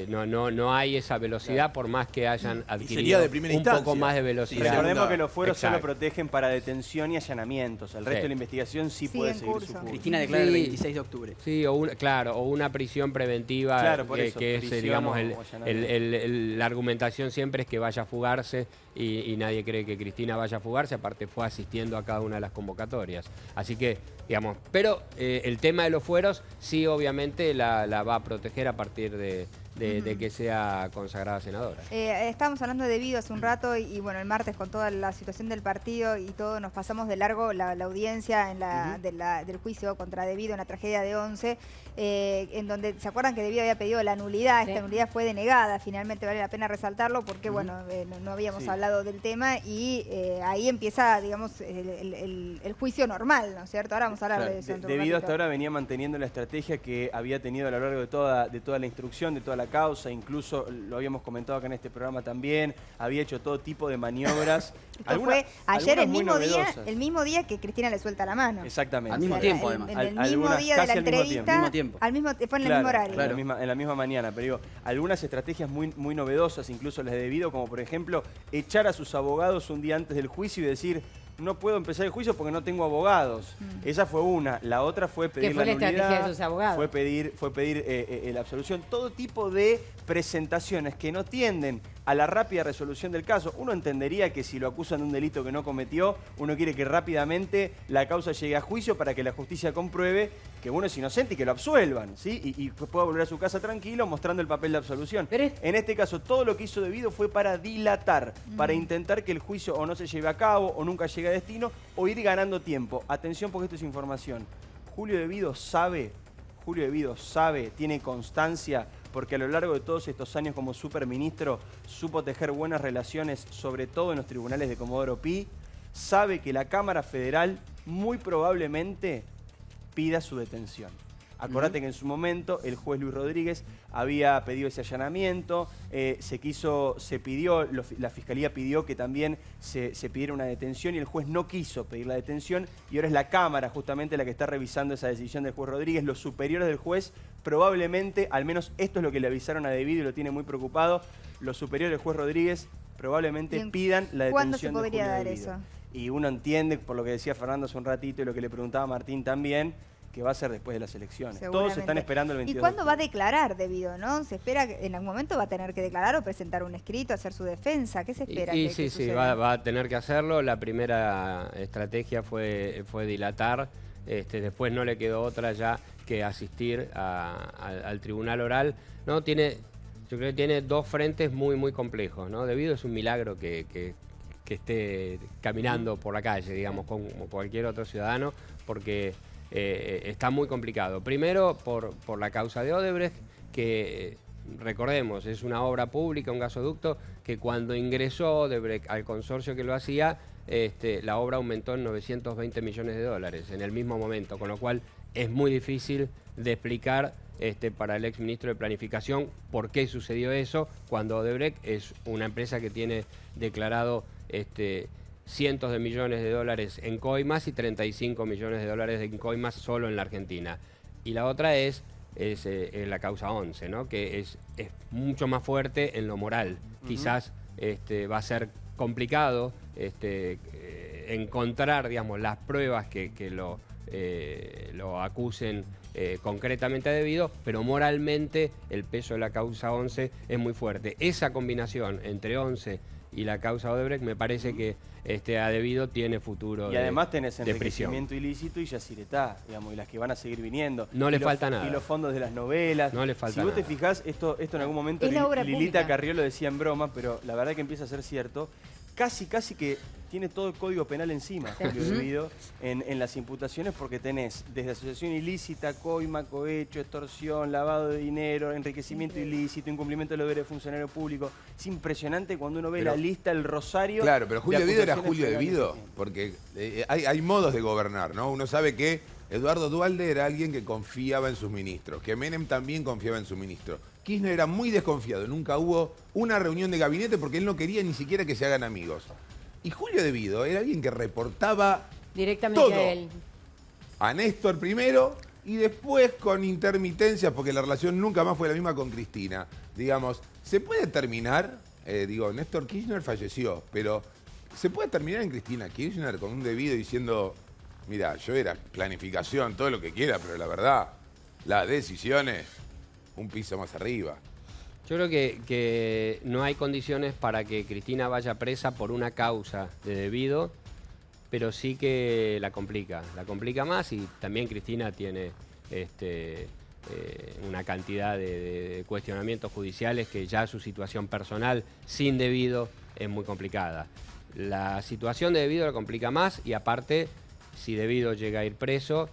No hay esa velocidad por más que hayan adquirido un poco más de velocidad. Recordemos que los fueros solo protegen para detención y allanamientos. El resto de la investigación sí puede seguir su curso. Cristina declara el 26 de octubre. Sí, o una prisión preventiva, que es, digamos, la argumentación siempre es que vaya a fugarse y nadie cree que Cristina vaya a fugarse, aparte fue asistiendo a cada una de las convocatorias. Así que, digamos, pero el tema de los fueros sí obviamente la va a proteger a partir de de que sea consagrada senadora. Estábamos hablando de Devido hace un rato y bueno, el martes con toda la situación del partido y todo, nos pasamos de largo la audiencia del juicio contra Devido en la tragedia de Once, en donde, ¿se acuerdan que Devido había pedido la nulidad? Esta nulidad fue denegada, finalmente vale la pena resaltarlo porque, bueno, no habíamos hablado del tema y ahí empieza, digamos, el juicio normal, ¿no es cierto? Ahora vamos a hablar de eso. Devido hasta ahora venía manteniendo la estrategia que había tenido a lo largo de toda la instrucción, de toda la causa, incluso lo habíamos comentado acá en este programa también, había hecho todo tipo de maniobras. Esto fue ayer el mismo día que Cristina le suelta la mano. Exactamente. Al mismo tiempo, además. En el mismo día de la entrevista, fue en el mismo horario. Claro, en la misma mañana, pero digo, algunas estrategias muy novedosas, incluso las de Devido, como por ejemplo, echar a sus abogados un día antes del juicio y decir, no puedo empezar el juicio porque no tengo abogados. Esa fue una. La otra fue pedir la nulidad. ¿Qué fue la estrategia de sus abogados? Fue pedir la absolución. Todo tipo de presentaciones que no tienden a la rápida resolución del caso. Uno entendería que si lo acusan de un delito que no cometió, uno quiere que rápidamente la causa llegue a juicio para que la justicia compruebe que uno es inocente y que lo absuelvan, ¿sí? Y pueda volver a su casa tranquilo mostrando el papel de absolución. En este caso, todo lo que hizo Devido fue para dilatar, para intentar que el juicio o no se lleve a cabo o nunca llegue a destino o ir ganando tiempo. Atención porque esto es información. Julio Devido sabe, tiene constancia, porque a lo largo de todos estos años como superministro supo tejer buenas relaciones, sobre todo en los tribunales de Comodoro Pi, sabe que la Cámara Federal muy probablemente pida su detención. Acordate que en su momento el juez Luis Rodríguez había pedido ese allanamiento, la Fiscalía pidió que también se pidiera una detención y el juez no quiso pedir la detención y ahora es la Cámara justamente la que está revisando esa decisión del juez Rodríguez. Los superiores del juez probablemente, al menos esto es lo que le avisaron a Devido y lo tiene muy preocupado, los superiores del juez Rodríguez probablemente pidan la detención. ¿Cuándo se podría dar eso? Y uno entiende, por lo que decía Fernando hace un ratito y lo que le preguntaba Martín también, que va a ser después de las elecciones. Todos están esperando el 22 ¿Y cuándo va a declarar Devido, no? ¿Se espera que en algún momento va a tener que declarar o presentar un escrito, hacer su defensa? ¿Qué se espera? Sí, va a tener que hacerlo. La primera estrategia fue dilatar. Después no le quedó otra ya que asistir al tribunal oral. Yo creo que tiene dos frentes muy complejos, ¿no? Devido es un milagro que esté caminando por la calle, digamos, como cualquier otro ciudadano, porque está muy complicado. Primero, por la causa de Odebrecht, que recordemos, es una obra pública, un gasoducto, que cuando ingresó Odebrecht al consorcio que lo hacía, la obra aumentó en 920 millones de dólares en el mismo momento, con lo cual es muy difícil de explicar para el exministro de Planificación por qué sucedió eso, cuando Odebrecht es una empresa que tiene declarado cientos de millones de dólares en coimas y 35 millones de dólares en coimas solo en la Argentina. Y la otra es la causa Once, ¿no? Que es mucho más fuerte en lo moral. Quizás va a ser complicado encontrar, digamos, las pruebas que lo acusen concretamente a Devido, pero moralmente el peso de la causa Once es muy fuerte. Esa combinación entre Once y la causa Odebrecht me parece que a Devido tiene futuro. Y además tenés enriquecimiento ilícito y yacyretá, digamos, y las que van a seguir viniendo. No le falta nada. Y los fondos de las novelas. No le falta nada. Si nada. vos te fijás, esto en algún momento Lilita Carrió lo decía en broma, pero la verdad que empieza a ser cierto. Casi que tiene todo el código penal encima, Julio Devido, en las imputaciones, porque tenés desde asociación ilícita, coima, cohecho, extorsión, lavado de dinero, enriquecimiento ilícito, incumplimiento de los deberes de funcionario público. Es impresionante cuando uno ve la lista, el rosario. Claro, pero Julio Devido era Julio Devido, porque hay modos de gobernar, ¿no? Uno sabe que Eduardo Duhalde era alguien que confiaba en sus ministros, que Menem también confiaba en sus ministros. Kirchner era muy desconfiado, nunca hubo una reunión de gabinete porque él no quería ni siquiera que se hagan amigos. Y Julio Devido era alguien que reportaba directamente todo a él. A Néstor primero y después con intermitencias, porque la relación nunca más fue la misma con Cristina. Digamos, ¿se puede terminar? Néstor Kirchner falleció, pero ¿se puede terminar en Cristina Kirchner con un Devido diciendo, mira, yo era planificación, todo lo que quiera, pero la verdad, las decisiones, un piso más arriba? Yo creo que no hay condiciones para que Cristina vaya presa por una causa de Devido, pero sí que la complica más, y también Cristina tiene una cantidad de cuestionamientos judiciales que ya su situación personal sin debido es muy complicada. La situación de debido la complica más y aparte, si debido llega a ir preso,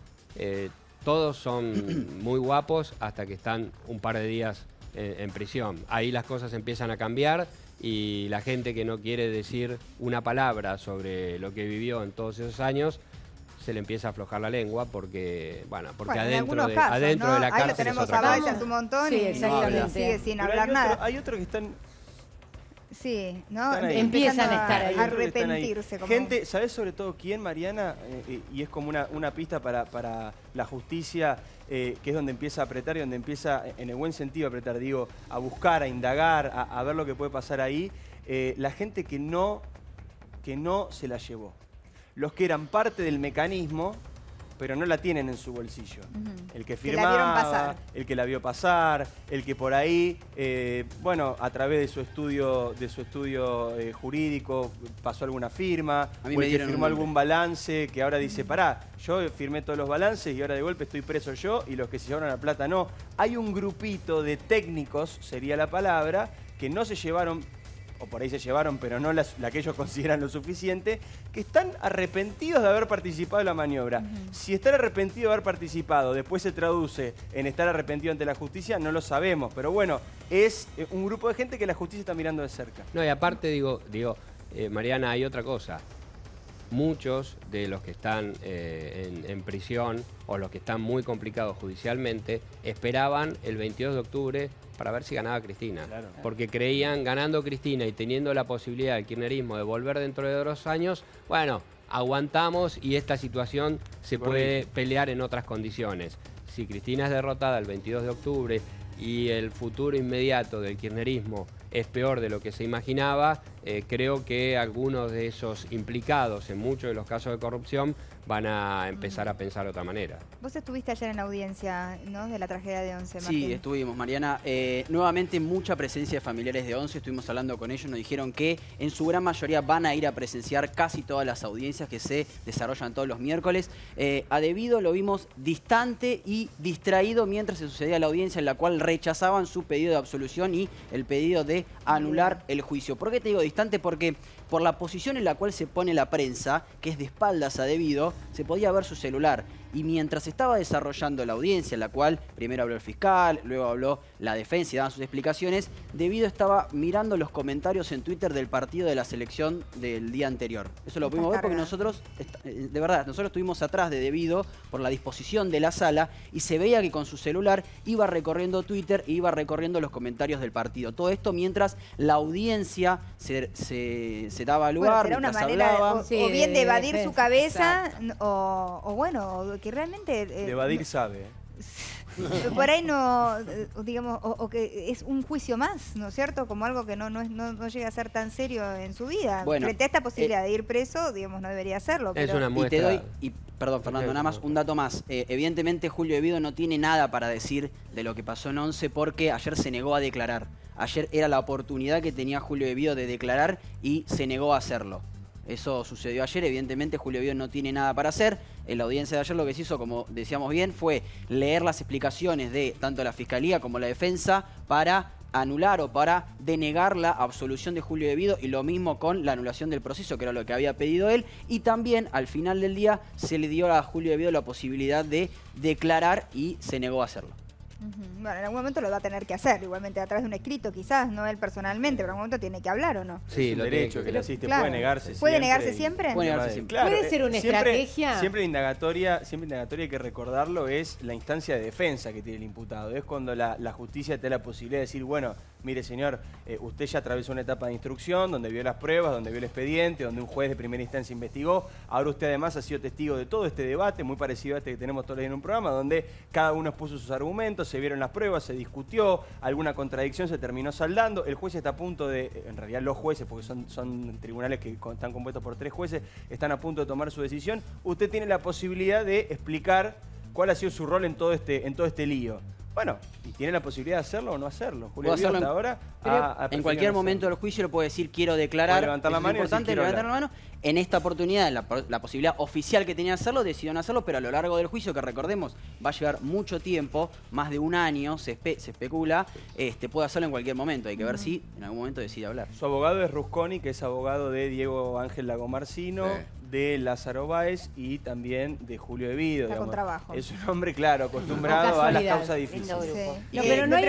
todos son muy guapos hasta que están un par de días en prisión. Ahí las cosas empiezan a cambiar y la gente que no quiere decir una palabra sobre lo que vivió en todos esos años se le empieza a aflojar la lengua porque, bueno, adentro de la cárcel lo tenemos es otra cosa. hace un montón y sigue sin Pero hablar nada. Hay otros que están... Sí, ¿no? Empiezan a estar ahí. A arrepentirse. Como... Gente, ¿sabés sobre todo quién, Mariana? Y es como una pista para la justicia, que es donde empieza a apretar y donde empieza, en el buen sentido, a apretar, digo, a buscar, a indagar, a ver lo que puede pasar ahí. La gente que no se la llevó. Los que eran parte del mecanismo, pero no la tienen en su bolsillo. El que firmaba, el que la vio pasar, el que por ahí, bueno, a través de su estudio jurídico pasó alguna firma, o el que firmó algún balance que ahora dice, pará, yo firmé todos los balances y ahora de golpe estoy preso yo y los que se llevaron la plata no. Hay un grupito de técnicos, sería la palabra, que no se llevaron, o por ahí se llevaron, pero no la que ellos consideran lo suficiente, que están arrepentidos de haber participado en la maniobra. Si estar arrepentido de haber participado después se traduce en estar arrepentido ante la justicia, no lo sabemos. Pero bueno, es un grupo de gente que la justicia está mirando de cerca. No, y aparte digo, Mariana, hay otra cosa. Muchos de los que están en prisión o los que están muy complicados judicialmente esperaban el 22 de octubre para ver si ganaba Cristina. Claro. Porque creían, ganando Cristina y teniendo la posibilidad del kirchnerismo de volver dentro de 2 años, bueno, aguantamos y esta situación se puede pelear en otras condiciones. Si Cristina es derrotada el 22 de octubre y el futuro inmediato del kirchnerismo es peor de lo que se imaginaba, creo que algunos de esos implicados en muchos de los casos de corrupción van a empezar a pensar de otra manera. Vos estuviste ayer en la audiencia, ¿no?, de la tragedia de Once, Martín. Sí, estuvimos, Mariana. Nuevamente mucha presencia de familiares de Once, estuvimos hablando con ellos, nos dijeron que en su gran mayoría van a ir a presenciar casi todas las audiencias que se desarrollan todos los miércoles. A Devido lo vimos distante y distraído mientras se sucedía la audiencia en la cual rechazaban su pedido de absolución y el pedido de anular el juicio. ¿Por qué te digo distante? Porque por la posición en la cual se pone la prensa, que es de espaldas a Devido, se podía ver su celular. Y mientras estaba desarrollando la audiencia, en la cual primero habló el fiscal, luego habló la defensa y daban sus explicaciones, Devido estaba mirando los comentarios en Twitter del partido de la selección del día anterior. Eso lo pudimos ver porque nosotros, de verdad, nosotros estuvimos atrás de Devido por la disposición de la sala y se veía que con su celular iba recorriendo Twitter e iba recorriendo los comentarios del partido. Todo esto mientras la audiencia se daba lugar, será una manera o bien de evadir su cabeza o bueno, que realmente... de evadir sabe. Por ahí no, digamos, o que es un juicio más, ¿no es cierto? Como algo que no llega a ser tan serio en su vida. Bueno, frente a esta posibilidad de ir preso, digamos, no debería hacerlo. Es pero... una muestra. Perdón, Fernando, nada más, un dato más. Evidentemente, Julio Devido no tiene nada para decir de lo que pasó en Once porque ayer se negó a declarar. Ayer era la oportunidad que tenía Julio Devido de declarar y se negó a hacerlo. Eso sucedió ayer, evidentemente Julio Devido no tiene nada para hacer. En la audiencia de ayer lo que se hizo, como decíamos bien, fue leer las explicaciones de tanto la Fiscalía como la Defensa para anular o para denegar la absolución de Julio Devido y lo mismo con la anulación del proceso, que era lo que había pedido él. Y también al final del día se le dio a Julio Devido la posibilidad de declarar y se negó a hacerlo. Bueno, en algún momento lo va a tener que hacer, igualmente a través de un escrito quizás, no él personalmente, pero en algún momento tiene que hablar, ¿o no? Sí, es un derecho que le asiste, claro. puede negarse siempre. ¿Puede negarse siempre? Puede negarse siempre. Claro, ¿Puede ser una estrategia? Siempre indagatoria hay que recordarlo, es la instancia de defensa que tiene el imputado. Es cuando la justicia te da la posibilidad de decir, bueno, mire señor, usted ya atravesó una etapa de instrucción donde vio las pruebas, donde vio el expediente, donde un juez de primera instancia investigó. Ahora usted además ha sido testigo de todo este debate, muy parecido a este que tenemos todos en un programa, donde cada uno expuso sus argumentos, se vieron las pruebas, se discutió, alguna contradicción se terminó saldando. El juez está a punto de, en realidad los jueces, porque son tribunales que están compuestos por 3 jueces, están a punto de tomar su decisión. Usted tiene la posibilidad de explicar cuál ha sido su rol en todo este lío. Bueno, y tiene la posibilidad de hacerlo o no hacerlo. Julio Vídeo hasta ahora en cualquier momento del juicio lo puede decir, quiero declarar. Levantar la mano, importante levantar la mano. En esta oportunidad, la posibilidad oficial que tenía de hacerlo, decidieron hacerlo, pero a lo largo del juicio, que recordemos, va a llevar mucho tiempo, más de un año, se especula, puede hacerlo en cualquier momento. Hay que ver si en algún momento decide hablar. Su abogado es Rusconi, que es abogado de Diego Ángel Lagomarcino, de Lázaro Báez y también de Julio de Vídeo. Está con trabajo. Es un hombre, claro, acostumbrado a las causas difíciles. No, pero no hay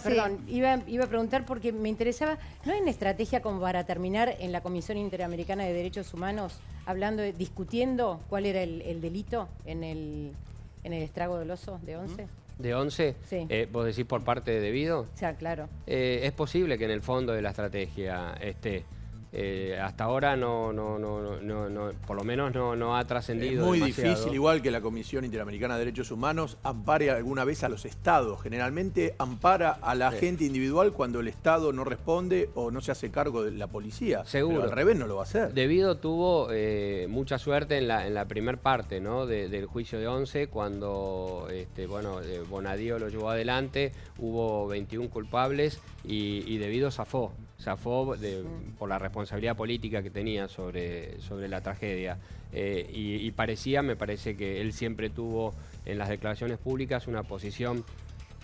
perdón, iba a preguntar porque me interesaba, ¿no hay una estrategia como para terminar en la Comisión Interamericana de Derechos Humanos discutiendo cuál era el delito en el estrago del oso de Once? ¿De Once? Sí. ¿Vos decís por parte de Vídeo? O sea, claro. Es posible que en el fondo de la estrategia esté. Hasta ahora por lo menos no ha trascendido. Es muy demasiado. difícil, igual que la Comisión Interamericana de Derechos Humanos, ampare alguna vez a los estados. Generalmente ampara a la gente individual cuando el estado no responde o no se hace cargo de la policía. Seguro. Pero al revés no lo va a hacer. Debido tuvo mucha suerte en la primer parte, ¿no? del juicio de Once, cuando Bonadío lo llevó adelante, hubo 21 culpables y Debido zafó por la responsabilidad política que tenía sobre la tragedia. Me parece que él siempre tuvo en las declaraciones públicas una posición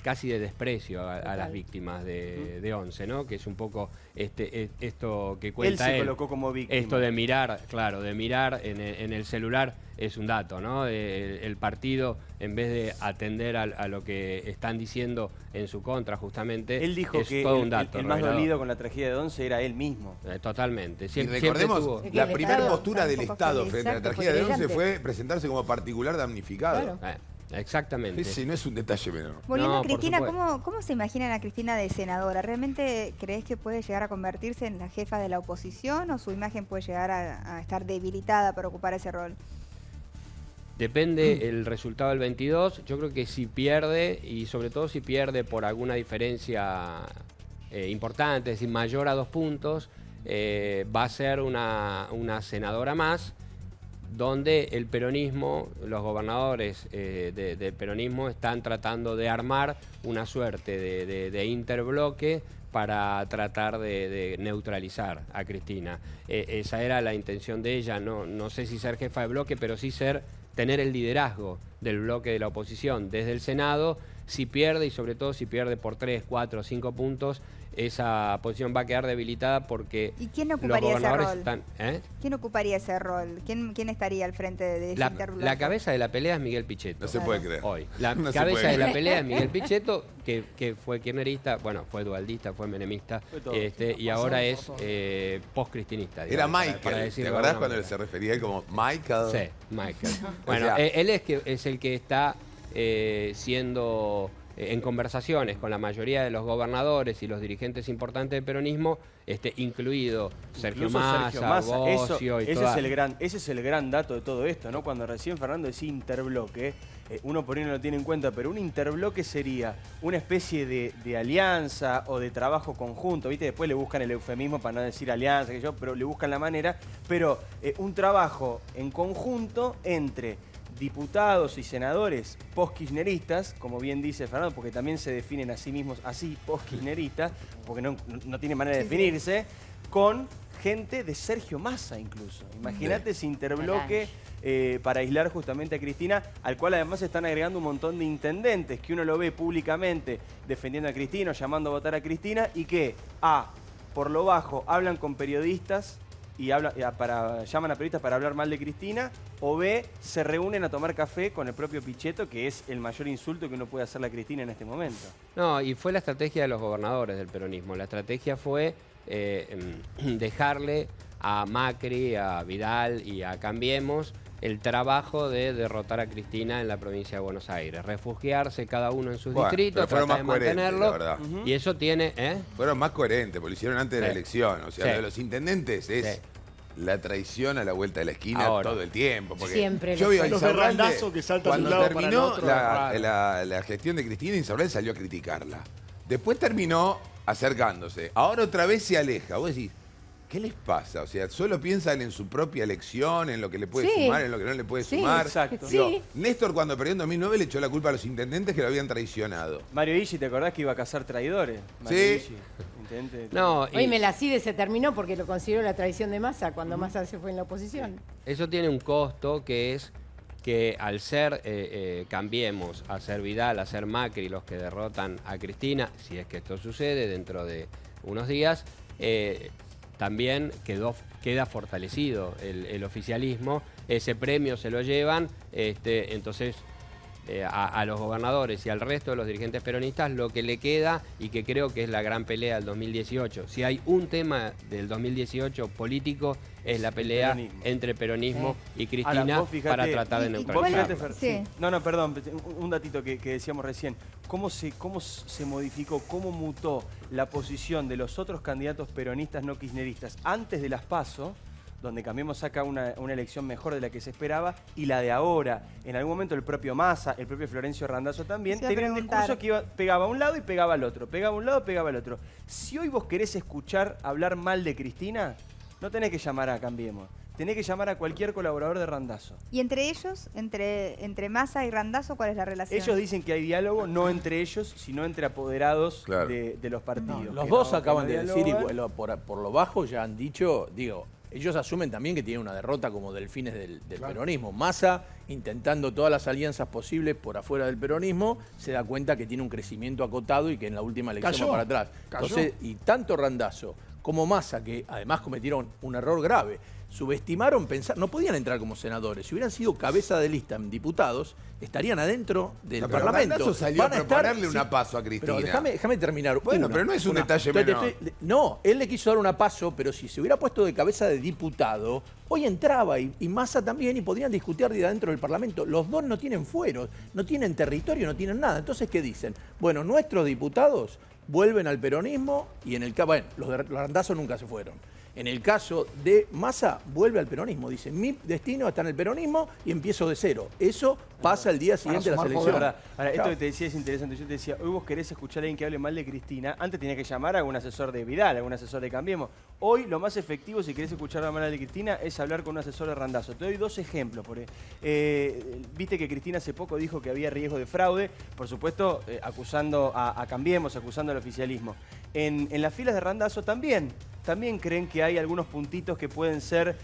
casi de desprecio a las víctimas de Once, ¿no? Que es un poco esto que cuenta él. Se colocó como víctima. Esto de mirar, claro, en el celular es un dato, ¿no? El partido, en vez de atender a lo que están diciendo en su contra, justamente, él dijo es que todo un dato. El más dolido con la tragedia de Once era él mismo. Totalmente. Y recordemos, la primera postura del Estado frente a la tragedia de Once fue presentarse como particular damnificado. Claro. Exactamente. Sí, no es un detalle menor. Volviendo a Cristina, ¿cómo se imaginan a Cristina de senadora? ¿Realmente crees que puede llegar a convertirse en la jefa de la oposición o su imagen puede llegar a estar debilitada para ocupar ese rol? Depende el resultado del 22. Yo creo que si pierde, y sobre todo si pierde por alguna diferencia importante, es decir, mayor a 2 puntos, va a ser una senadora más, donde el peronismo, los gobernadores del peronismo están tratando de armar una suerte de interbloque para tratar de neutralizar a Cristina. Esa era la intención de ella, no sé si ser jefa de bloque, pero sí tener el liderazgo del bloque de la oposición desde el Senado. Si pierde, y sobre todo si pierde por 3, 4, 5 puntos, esa posición va a quedar debilitada porque ¿y quién ocuparía ese rol? Están, ¿Quién ocuparía ese rol? ¿Quién estaría al frente de ese interbloque? La cabeza de la pelea es Miguel Pichetto. No se puede creer. Hoy. La cabeza de la pelea es Miguel Pichetto, que fue kirchnerista, bueno, fue dualdista, fue menemista, y ahora es post-cristinista. Era Michael, ¿te acordás cuando se refería a él como Michael? Sí, Michael. Bueno, él es el que está siendo en conversaciones con la mayoría de los gobernadores y los dirigentes importantes del peronismo, incluido Sergio Massa, Bocio y ese es el gran dato de todo esto, ¿no? Cuando recién Fernando decía interbloque, uno por ahí no lo tiene en cuenta, pero un interbloque sería una especie de alianza o de trabajo conjunto, ¿viste? Después le buscan el eufemismo para no decir alianza, pero le buscan la manera, pero un trabajo en conjunto entre diputados y senadores post-kirchneristas, como bien dice Fernando, porque también se definen a sí mismos así, post-kirchneristas, porque no tiene manera de definirse, con gente de Sergio Massa incluso. Imagínate ese interbloque para aislar justamente a Cristina, al cual además están agregando un montón de intendentes, que uno lo ve públicamente defendiendo a Cristina, llamando a votar a Cristina, y que, por lo bajo, hablan con periodistas, y llaman a periodistas para hablar mal de Cristina, o B, se reúnen a tomar café con el propio Pichetto, que es el mayor insulto que uno puede hacerle a Cristina en este momento. No, y fue la estrategia de los gobernadores del peronismo. La estrategia fue dejarle a Macri, a Vidal y a Cambiemos el trabajo de derrotar a Cristina en la provincia de Buenos Aires, refugiarse cada uno en sus distritos, tratar de mantenerlo, y eso tiene... Fueron más coherentes, porque lo hicieron antes de la elección, o sea, lo de los intendentes es la traición a la vuelta de la esquina todo el tiempo, porque siempre yo vi a los berrandazos que saltan de un lado para el otro. La gestión de Cristina, Insaurralde salió a criticarla, después terminó acercándose, ahora otra vez se aleja, vos decís, ¿Qué les pasa? O sea, solo piensan en su propia elección, en lo que le puede sumar, en lo que no le puede sumar. Exacto. Digo, Néstor, cuando perdió en 2009, le echó la culpa a los intendentes que lo habían traicionado. Mario Iggi, ¿te acordás que iba a cazar traidores? Mario Iggi, intendente. No, Oye, la CIDE se terminó porque lo consideró la traición de Massa cuando Massa se fue en la oposición. Eso tiene un costo que es que al ser Cambiemos, a ser Vidal, a ser Macri los que derrotan a Cristina, si es que esto sucede dentro de unos días, también queda fortalecido el oficialismo. Ese premio se lo llevan, entonces a los gobernadores y al resto de los dirigentes peronistas lo que le queda, y que creo que es la gran pelea del 2018. Si hay un tema del 2018 político, es la pelea entre peronismo y Cristina. Ahora, fíjate, para tratar de neutralizarlo. No, perdón, un datito que decíamos recién. ¿Cómo se modificó, cómo mutó la posición de los otros candidatos peronistas no kirchneristas antes de las PASO, donde Cambiemos saca una elección mejor de la que se esperaba, y la de ahora? En algún momento el propio Massa, el propio Florencio Randazzo también, tenía un discurso que pegaba a un lado y pegaba al otro, pegaba a un lado, pegaba al otro. Si hoy vos querés escuchar hablar mal de Cristina, no tenés que llamar a Cambiemos, tenés que llamar a cualquier colaborador de Randazzo. ¿Y entre ellos, entre Massa y Randazzo, cuál es la relación? Ellos dicen que hay diálogo, no entre ellos, sino entre apoderados de los partidos. No, los dos acaban de decir, y por lo bajo ya han dicho, ellos asumen también que tienen una derrota como delfines del peronismo. Massa, intentando todas las alianzas posibles por afuera del peronismo, se da cuenta que tiene un crecimiento acotado y que en la última elección va para atrás. Entonces, y tanto Randazzo como Massa, que además cometieron un error grave, subestimaron, no podían entrar como senadores. Si hubieran sido cabeza de lista en diputados, estarían adentro del Parlamento. Randazzo salió a proponerle una PASO a Cristina. Pero déjame terminar. Bueno, pero no es un detalle menor. No, él le quiso dar una PASO, pero si se hubiera puesto de cabeza de diputado, hoy entraba y Massa también, y podrían discutir de adentro del Parlamento. Los dos no tienen fueros, no tienen territorio, no tienen nada. Entonces, ¿qué dicen? Bueno, nuestros diputados vuelven al peronismo, y en el caso, bueno, los de Randazzo nunca se fueron. En el caso de Massa, vuelve al peronismo. Dice, mi destino está en el peronismo y empiezo de cero. Eso pasa el día siguiente de las elecciones. Ahora, esto que te decía es interesante. Yo te decía, hoy vos querés escuchar a alguien que hable mal de Cristina. Antes tenías que llamar a algún asesor de Vidal, a algún asesor de Cambiemos. Hoy lo más efectivo, si querés escuchar mal de Cristina, es hablar con un asesor de Randazzo. Te doy dos ejemplos. Viste que Cristina hace poco dijo que había riesgo de fraude, por supuesto, acusando a Cambiemos, acusando al oficialismo. En las filas de Randazzo también creen que hay algunos puntitos que pueden ser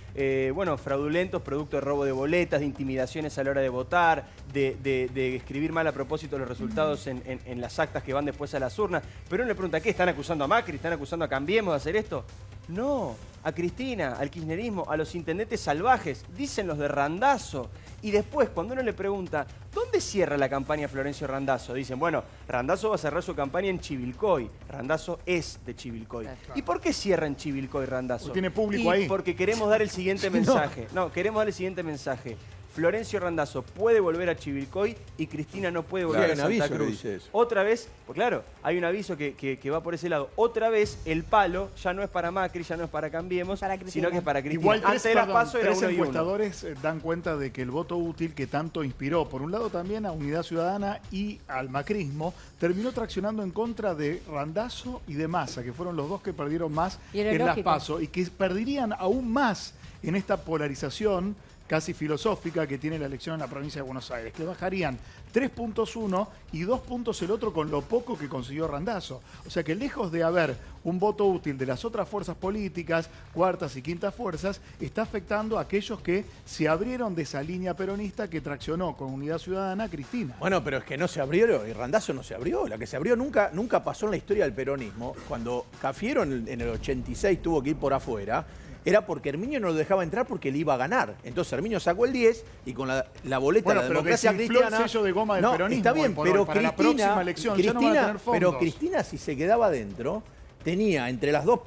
fraudulentos, producto de robo de boletas, de intimidaciones a la hora de votar, de escribir mal a propósito los resultados en las actas que van después a las urnas. Pero uno le pregunta, ¿qué? ¿Están acusando a Macri? ¿Están acusando a Cambiemos de hacer esto? No, a Cristina, al kirchnerismo, a los intendentes salvajes, dicen los de Randazzo. Y después, cuando uno le pregunta, ¿dónde cierra la campaña Florencio Randazzo? Dicen, bueno, Randazzo va a cerrar su campaña en Chivilcoy. Randazzo es de Chivilcoy. Claro. ¿Y por qué cierra en Chivilcoy Randazzo? ¿Tiene público ahí? Porque queremos dar el siguiente mensaje. Queremos dar el siguiente mensaje. Florencio Randazzo puede volver a Chivilcoy y Cristina no puede volver a Santa Cruz. Otra vez, pues claro, hay un aviso que va por ese lado. Otra vez el palo ya no es para Macri, ya no es para Cambiemos, sino que es para Cristina. Igual antes de la PASO era uno y encuestadores dan cuenta de que el voto útil que tanto inspiró, por un lado también a Unidad Ciudadana y al macrismo, terminó traccionando en contra de Randazzo y de Massa, que fueron los dos que perdieron más en las PASO y que perderían aún más en esta polarización casi filosófica que tiene la elección en la provincia de Buenos Aires, que bajarían 3 puntos uno y 2 puntos el otro con lo poco que consiguió Randazzo. O sea que lejos de haber un voto útil de las otras fuerzas políticas, cuartas y quintas fuerzas, está afectando a aquellos que se abrieron de esa línea peronista que traccionó con Unidad Ciudadana a Cristina. Bueno, pero es que no se abrió, y Randazzo no se abrió. La que se abrió nunca pasó en la historia del peronismo. Cuando Cafiero en el 86 tuvo que ir por afuera, era porque Herminio no lo dejaba entrar porque le iba a ganar. Entonces Herminio sacó el 10, y con la boleta de la democracia cristiana... el sello de goma del peronismo. Está bien, pero para la próxima elección ya no van a tener fondos. Pero Cristina, si se quedaba adentro, tenía entre las dos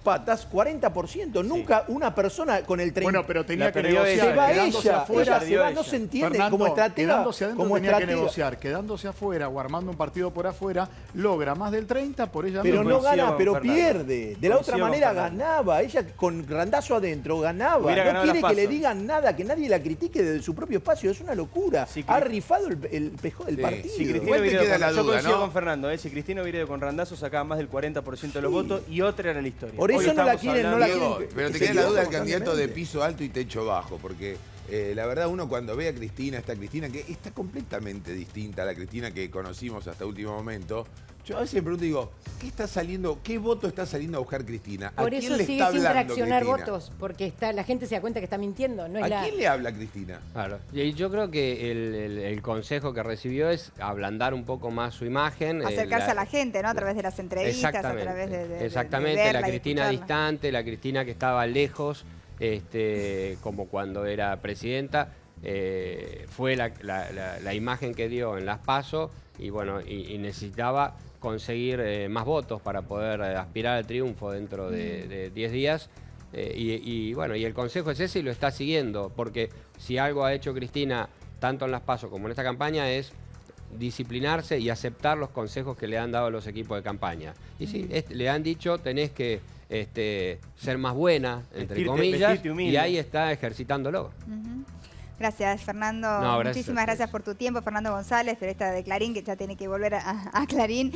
patas 40%. Nunca una persona con el 30%. Bueno, pero tenía que negociar. Se va ella se va, no se entiende. Fernando, como estratega. Quedándose adentro tenía que negociar. Quedándose afuera o armando un partido por afuera, logra más del 30% por ella misma. Pero no gana, pero pierde. De la otra manera ganaba. Ella con Randazzo adentro ganaba. No quiere que le digan nada, que nadie la critique desde su propio espacio. Es una lcura. Ha rifado el partido. Si Cristina yo coincido con Fernando. Si Cristina hubiera ido con Randazzo, sacaba más del 40% de los votos y otra era la historia. eso no la quieren, no la quieren. Pero te queda la duda del candidato de piso alto y techo bajo, porque la verdad uno cuando ve a Cristina, esta Cristina que está completamente distinta a la Cristina que conocimos hasta último momento, yo a veces me pregunto y digo, ¿qué voto está saliendo a buscar Cristina? ¿A Por quién eso le sigue está sin hablando traccionar Cristina? votos, porque la gente se da cuenta que está mintiendo. No es ¿A quién le habla Cristina? Claro. Y yo creo que el consejo que recibió es ablandar un poco más su imagen. Acercarse a la gente, ¿no? A través de las entrevistas, a través Exactamente, de verla la y Cristina escucharla. distante, la Cristina que estaba lejos, como cuando era presidenta, fue la imagen que dio en las PASO y bueno, y necesitaba conseguir más votos para poder aspirar al triunfo dentro de 10 días. Bueno, y el consejo es ese y lo está siguiendo, porque si algo ha hecho Cristina, tanto en las PASO como en esta campaña, es disciplinarse y aceptar los consejos que le han dado los equipos de campaña. Y sí, le han dicho, tenés que ser más buena, entre comillas, y ahí está ejercitándolo. Gracias, Fernando. No, gracias. Muchísimas gracias por tu tiempo, Fernando González, periodista de Clarín, que ya tiene que volver a Clarín.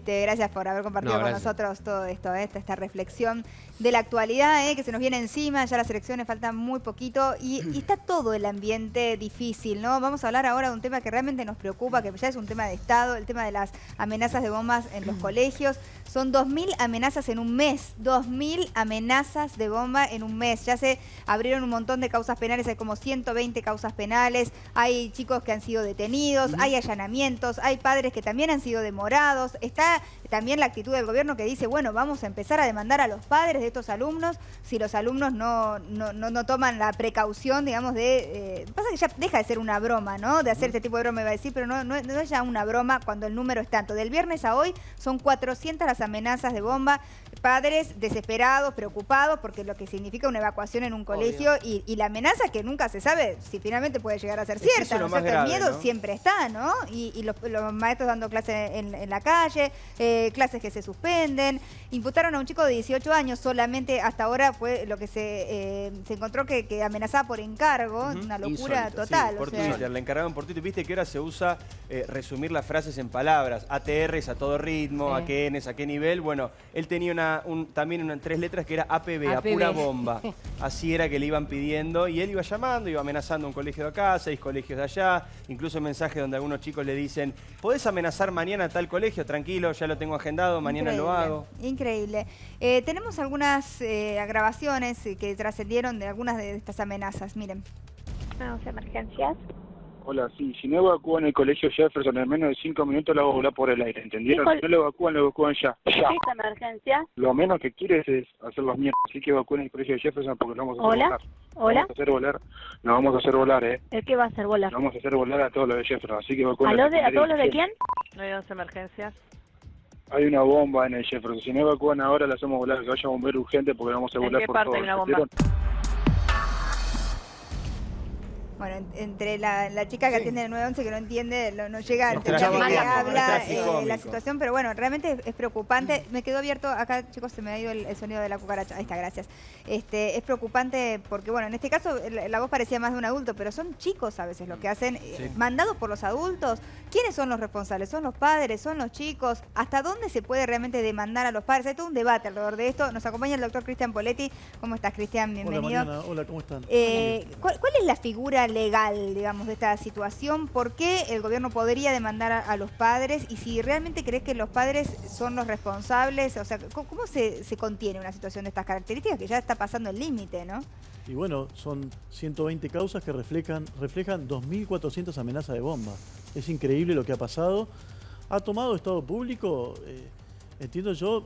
Gracias por haber compartido con nosotros todo esto, esta reflexión de la actualidad, que se nos viene encima, ya las elecciones faltan muy poquito y está todo el ambiente difícil, ¿no? Vamos a hablar ahora de un tema que realmente nos preocupa, que ya es un tema de Estado, el tema de las amenazas de bombas en los colegios. Son 2.000 amenazas en un mes, 2.000 amenazas de bomba en un mes. Ya se abrieron un montón de causas penales, hay como 120 causas penales, hay chicos que han sido detenidos, hay allanamientos, hay padres que también han sido demorados. Está también la actitud del gobierno que dice, bueno, vamos a empezar a demandar a los padres de estos alumnos si los alumnos no toman la precaución, digamos, pasa que ya deja de ser una broma, ¿no? De hacer este tipo de broma, iba a decir, pero no es ya una broma cuando el número es tanto. Del viernes a hoy son 400 las amenazas de bomba, padres desesperados, preocupados, porque lo que significa una evacuación en un colegio y la amenaza que nunca se sabe si finalmente puede llegar a ser cierta, ¿no es cierto? El miedo siempre está, ¿no? Y los maestros dando clases en la calle, clases que se suspenden. Imputaron a un chico de 18 años, solamente hasta ahora fue lo que se encontró que amenazaba por encargo, una locura total. Sí, por Twitter, le encargaron por Twitter. Viste que ahora se usa resumir las frases en palabras, ATRs a todo ritmo, a qué Ns, a qué nivel. Bueno, él tenía también 3 letras que era APB, a pura bomba. Así era que le iban pidiendo y él iba llamando, iba amenazando un colegio de acá, 6 colegios de allá, incluso mensajes donde algunos chicos le dicen, ¿podés amenazar mañana a tal colegio? Tranquilo, ya lo tengo agendado, mañana lo hago. Increíble. Tenemos algunas grabaciones que trascendieron de algunas de estas amenazas, miren. Emergencias. Hola, sí, si no evacúan el colegio Jefferson en menos de 5 minutos lo hago volar por el aire, ¿entendieron? Si no lo evacúan ya. Ya. Emergencia. Lo menos que quieres es hacer los mierdas, así que evacúen el colegio Jefferson porque lo vamos a hacer volar. Hola. Lo vamos a hacer volar, ¿El qué va a hacer volar? Lo vamos a hacer volar a todos los de Jefferson, así que evacúen. ¿A todos los de quién? 911 Emergencias. Hay una bomba en el Jefferson, si no evacúan ahora la hacemos volar, que vaya bombero urgente porque lo vamos a hacer volar por todo. ¿En qué parte hay una bomba? Bueno, entre la chica que atiende el 911 que no entiende, no llega a entender Nuestra de qué cómico, habla nuestra la situación, pero bueno, realmente es preocupante. Me quedó abierto, acá chicos se me ha ido el sonido de la cucaracha, ahí está, gracias. Es preocupante porque bueno, en este caso la voz parecía más de un adulto, pero son chicos a veces lo que hacen, mandados por los adultos. ¿Quiénes son los responsables? ¿Son los padres? ¿Son los chicos? ¿Hasta dónde se puede realmente demandar a los padres? Hay todo un debate alrededor de esto. Nos acompaña el doctor Cristian Poletti. ¿Cómo estás, Cristian? Bienvenido. Hola, Mariana. Hola, ¿cómo están? ¿Cuál es la figura legal, digamos, de esta situación? ¿Por qué el gobierno podría demandar a los padres? Y si realmente crees que los padres son los responsables, o sea, ¿cómo se contiene una situación de estas características que ya está pasando el límite, ¿no? Y bueno, son 120 causas que reflejan 2.400 amenazas de bomba. Es increíble lo que ha pasado. Ha tomado Estado público, entiendo yo,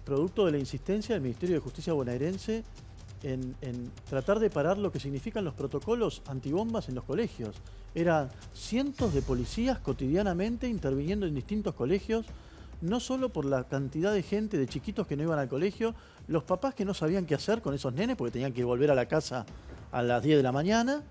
producto de la insistencia del Ministerio de Justicia bonaerense en tratar de parar lo que significan los protocolos antibombas en los colegios. Eran cientos de policías cotidianamente interviniendo en distintos colegios, no solo por la cantidad de gente, de chiquitos que no iban al colegio, los papás que no sabían qué hacer con esos nenes porque tenían que volver a la casa a las 10 de la mañana,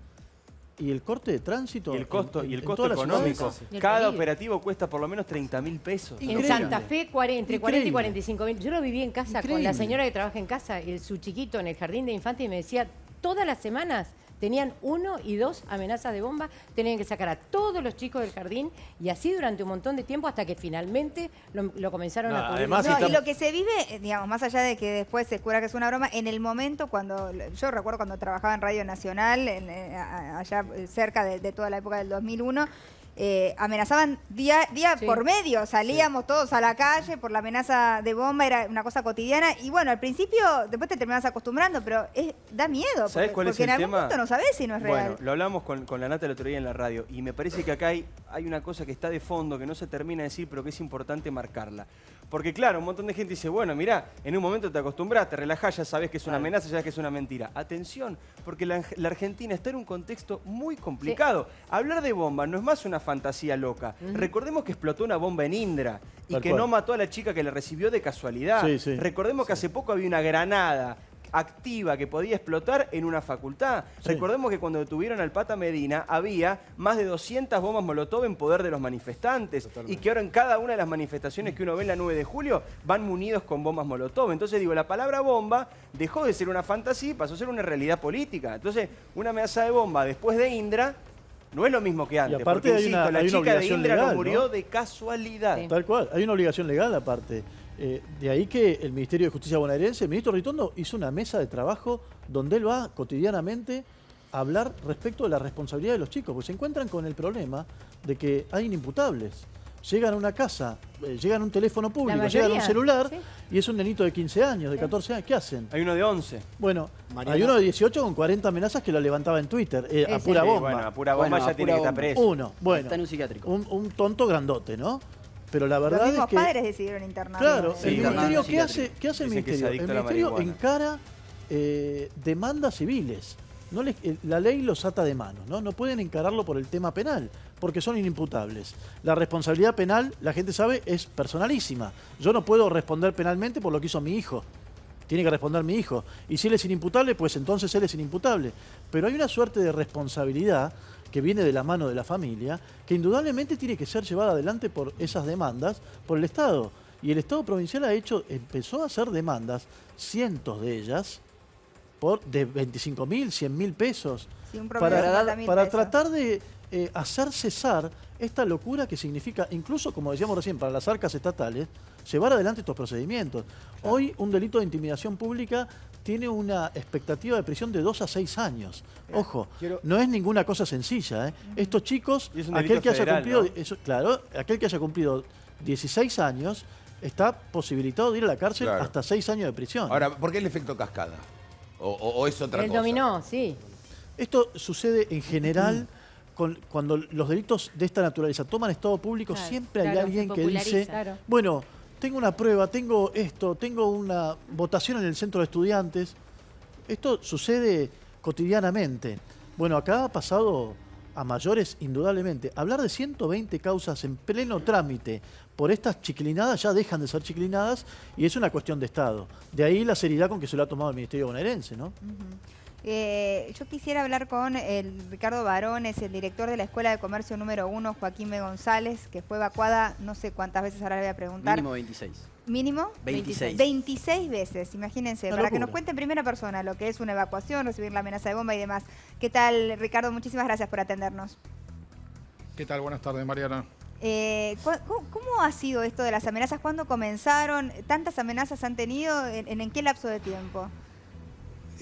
y el corte de tránsito. Y el costo económico. Cada operativo cuesta por lo menos 30.000 pesos. En Santa Fe, entre 40 y 45.000. Yo lo viví en casa con la señora que trabaja en casa, su chiquito en el jardín de infantes, y me decía, todas las semanas tenían 1 y 2 amenazas de bomba, tenían que sacar a todos los chicos del jardín y así durante un montón de tiempo hasta que finalmente lo comenzaron a cubrir. Y lo que se vive, digamos, más allá de que después se jura que es una broma, en el momento cuando, yo recuerdo cuando trabajaba en Radio Nacional, allá cerca de toda la época del 2001, amenazaban día por medio, salíamos todos a la calle por la amenaza de bomba, era una cosa cotidiana y bueno, al principio después te terminás acostumbrando, pero da miedo, ¿Sabés cuál es el en algún tema? momento no sabés si no es real. Bueno, lo hablamos con la Nata el otro día en la radio y me parece que acá hay una cosa que está de fondo, que no se termina de decir, pero que es importante marcarla. Porque claro, un montón de gente dice, bueno, mirá, en un momento te acostumbras, te relajás, ya sabés que es una amenaza, ya sabés que es una mentira. Atención, porque la Argentina está en un contexto muy complicado. Sí. Hablar de bomba no es más una fantasía loca. Recordemos que explotó una bomba en Indra y que no mató a la chica que la recibió de casualidad. Recordemos que hace poco había una granada activa que podía explotar en una facultad. Recordemos que cuando detuvieron al Pata Medina había más de 200 bombas Molotov en poder de los manifestantes y que ahora en cada una de las manifestaciones que uno ve en la 9 de julio van munidos con bombas Molotov. Entonces digo, la palabra bomba dejó de ser una fantasía y pasó a ser una realidad política. Entonces una amenaza de bomba después de Indra no es lo mismo que antes. Y aparte porque, insisto, la chica de Indra legal, no murió de casualidad. Tal cual, hay una obligación legal aparte. De ahí que el Ministerio de Justicia bonaerense, el ministro Ritondo, hizo una mesa de trabajo donde él va cotidianamente a hablar respecto de la responsabilidad de los chicos, porque se encuentran con el problema de que hay inimputables. Llegan a una casa, llegan a un teléfono público, llegan a un celular y es un nenito de 15 años, de 14 años. ¿Qué hacen? Hay uno de 11. Bueno, hay uno de 18 con 40 amenazas que lo levantaba en Twitter, a pura bomba. Bueno, a pura bomba ya tiene que estar preso. Uno, bueno. Está en un psiquiátrico. Un tonto grandote, ¿no? Pero la verdad los mismos es que padres decidieron internarlo. Claro, el ministerio, ¿qué hace el ministerio? El ministerio encara demandas civiles. La ley los ata de manos, ¿no? No pueden encararlo por el tema penal, porque son inimputables. La responsabilidad penal, la gente sabe, es personalísima. Yo no puedo responder penalmente por lo que hizo mi hijo. Tiene que responder mi hijo. Y si él es inimputable, pues entonces él es inimputable. Pero hay una suerte de responsabilidad que viene de la mano de la familia, que indudablemente tiene que ser llevada adelante por esas demandas por el Estado. Y el Estado provincial empezó a hacer demandas, cientos de ellas, de 25.000, 100.000 pesos, para tratar de hacer cesar esta locura que significa, incluso, como decíamos recién, para las arcas estatales, llevar adelante estos procedimientos. Claro. Hoy un delito de intimidación pública tiene una expectativa de prisión de 2 a 6 años. Claro. Ojo, no es ninguna cosa sencilla, ¿eh? Estos chicos, aquel que haya cumplido, aquel que haya cumplido 16 años, está posibilitado de ir a la cárcel hasta 6 años de prisión. Ahora, ¿por qué el efecto cascada? ¿O es otra cosa? El dominó, sí. Esto sucede en general cuando los delitos de esta naturaleza toman estado público, siempre hay alguien que dice, bueno, tengo una prueba, tengo esto, tengo una votación en el centro de estudiantes. Esto sucede cotidianamente. Bueno, acá ha pasado a mayores indudablemente. Hablar de 120 causas en pleno trámite por estas chiquilinadas ya dejan de ser chiquilinadas y es una cuestión de Estado. De ahí la seriedad con que se lo ha tomado el Ministerio bonaerense, ¿no? Yo quisiera hablar con el Ricardo Barones, el director de la Escuela de Comercio número 1, Joaquín B. González, que fue evacuada no sé cuántas veces, ahora le voy a preguntar. Mínimo 26. ¿Mínimo? 26. 26 veces, imagínense, para que nos cuente en primera persona lo que es una evacuación, recibir la amenaza de bomba y demás. ¿Qué tal, Ricardo? Muchísimas gracias por atendernos. ¿Qué tal? Buenas tardes, Mariana. ¿Cómo ha sido esto de las amenazas? ¿Cuándo comenzaron? ¿Tantas amenazas han tenido? ¿En qué lapso de tiempo?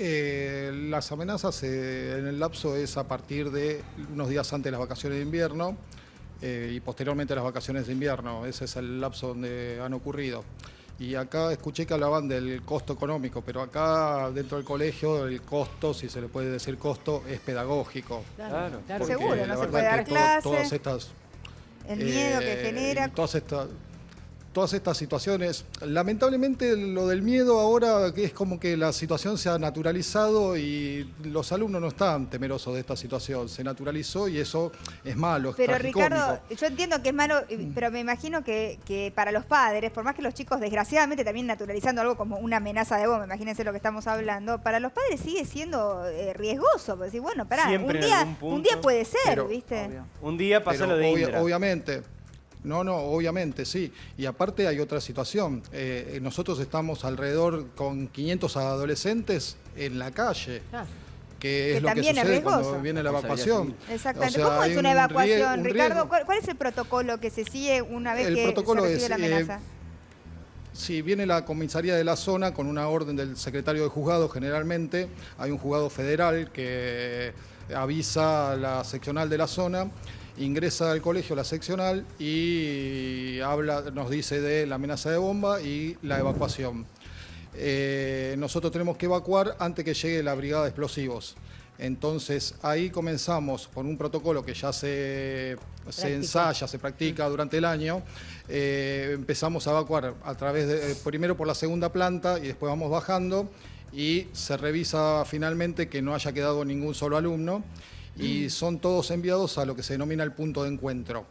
Las amenazas en el lapso es a partir de unos días antes de las vacaciones de invierno y posteriormente a las vacaciones de invierno. Ese es el lapso donde han ocurrido. Y acá escuché que hablaban del costo económico, pero acá dentro del colegio el costo, si se le puede decir costo, es pedagógico. Claro. Seguro, no se puede dar clases. Todas estas... El miedo que genera. Todas estas situaciones, lamentablemente lo del miedo ahora es como que la situación se ha naturalizado y los alumnos no están temerosos de esta situación, se naturalizó y eso es malo, es Pero Ricardo, yo entiendo que es malo, pero me imagino que para los padres, por más que los chicos desgraciadamente también naturalizando algo como una amenaza de bomba, imagínense lo que estamos hablando, para los padres sigue siendo riesgoso, porque decir, bueno, pará, un día puede ser, pero, ¿viste? Obvio. Un día pasa lo de Indra. Obviamente. No, obviamente, sí. Y aparte hay otra situación. Nosotros estamos alrededor con 500 adolescentes en la calle. que es lo que sucede cuando viene la evacuación. Exactamente. ¿Cómo es una evacuación, Ricardo? ¿Cuál es el protocolo que se sigue una vez que se recibe la amenaza? Si viene la comisaría de la zona con una orden del secretario de juzgado, generalmente hay un juzgado federal que avisa a la seccional de la zona, ingresa al colegio la seccional y nos dice de la amenaza de bomba y la evacuación. Nosotros tenemos que evacuar antes que llegue la brigada de explosivos. Entonces ahí comenzamos con un protocolo que ya se ensaya, se practica durante el año. Empezamos a evacuar a través de, primero por la segunda planta y después vamos bajando y se revisa finalmente que no haya quedado ningún solo alumno y son todos enviados a lo que se denomina el punto de encuentro.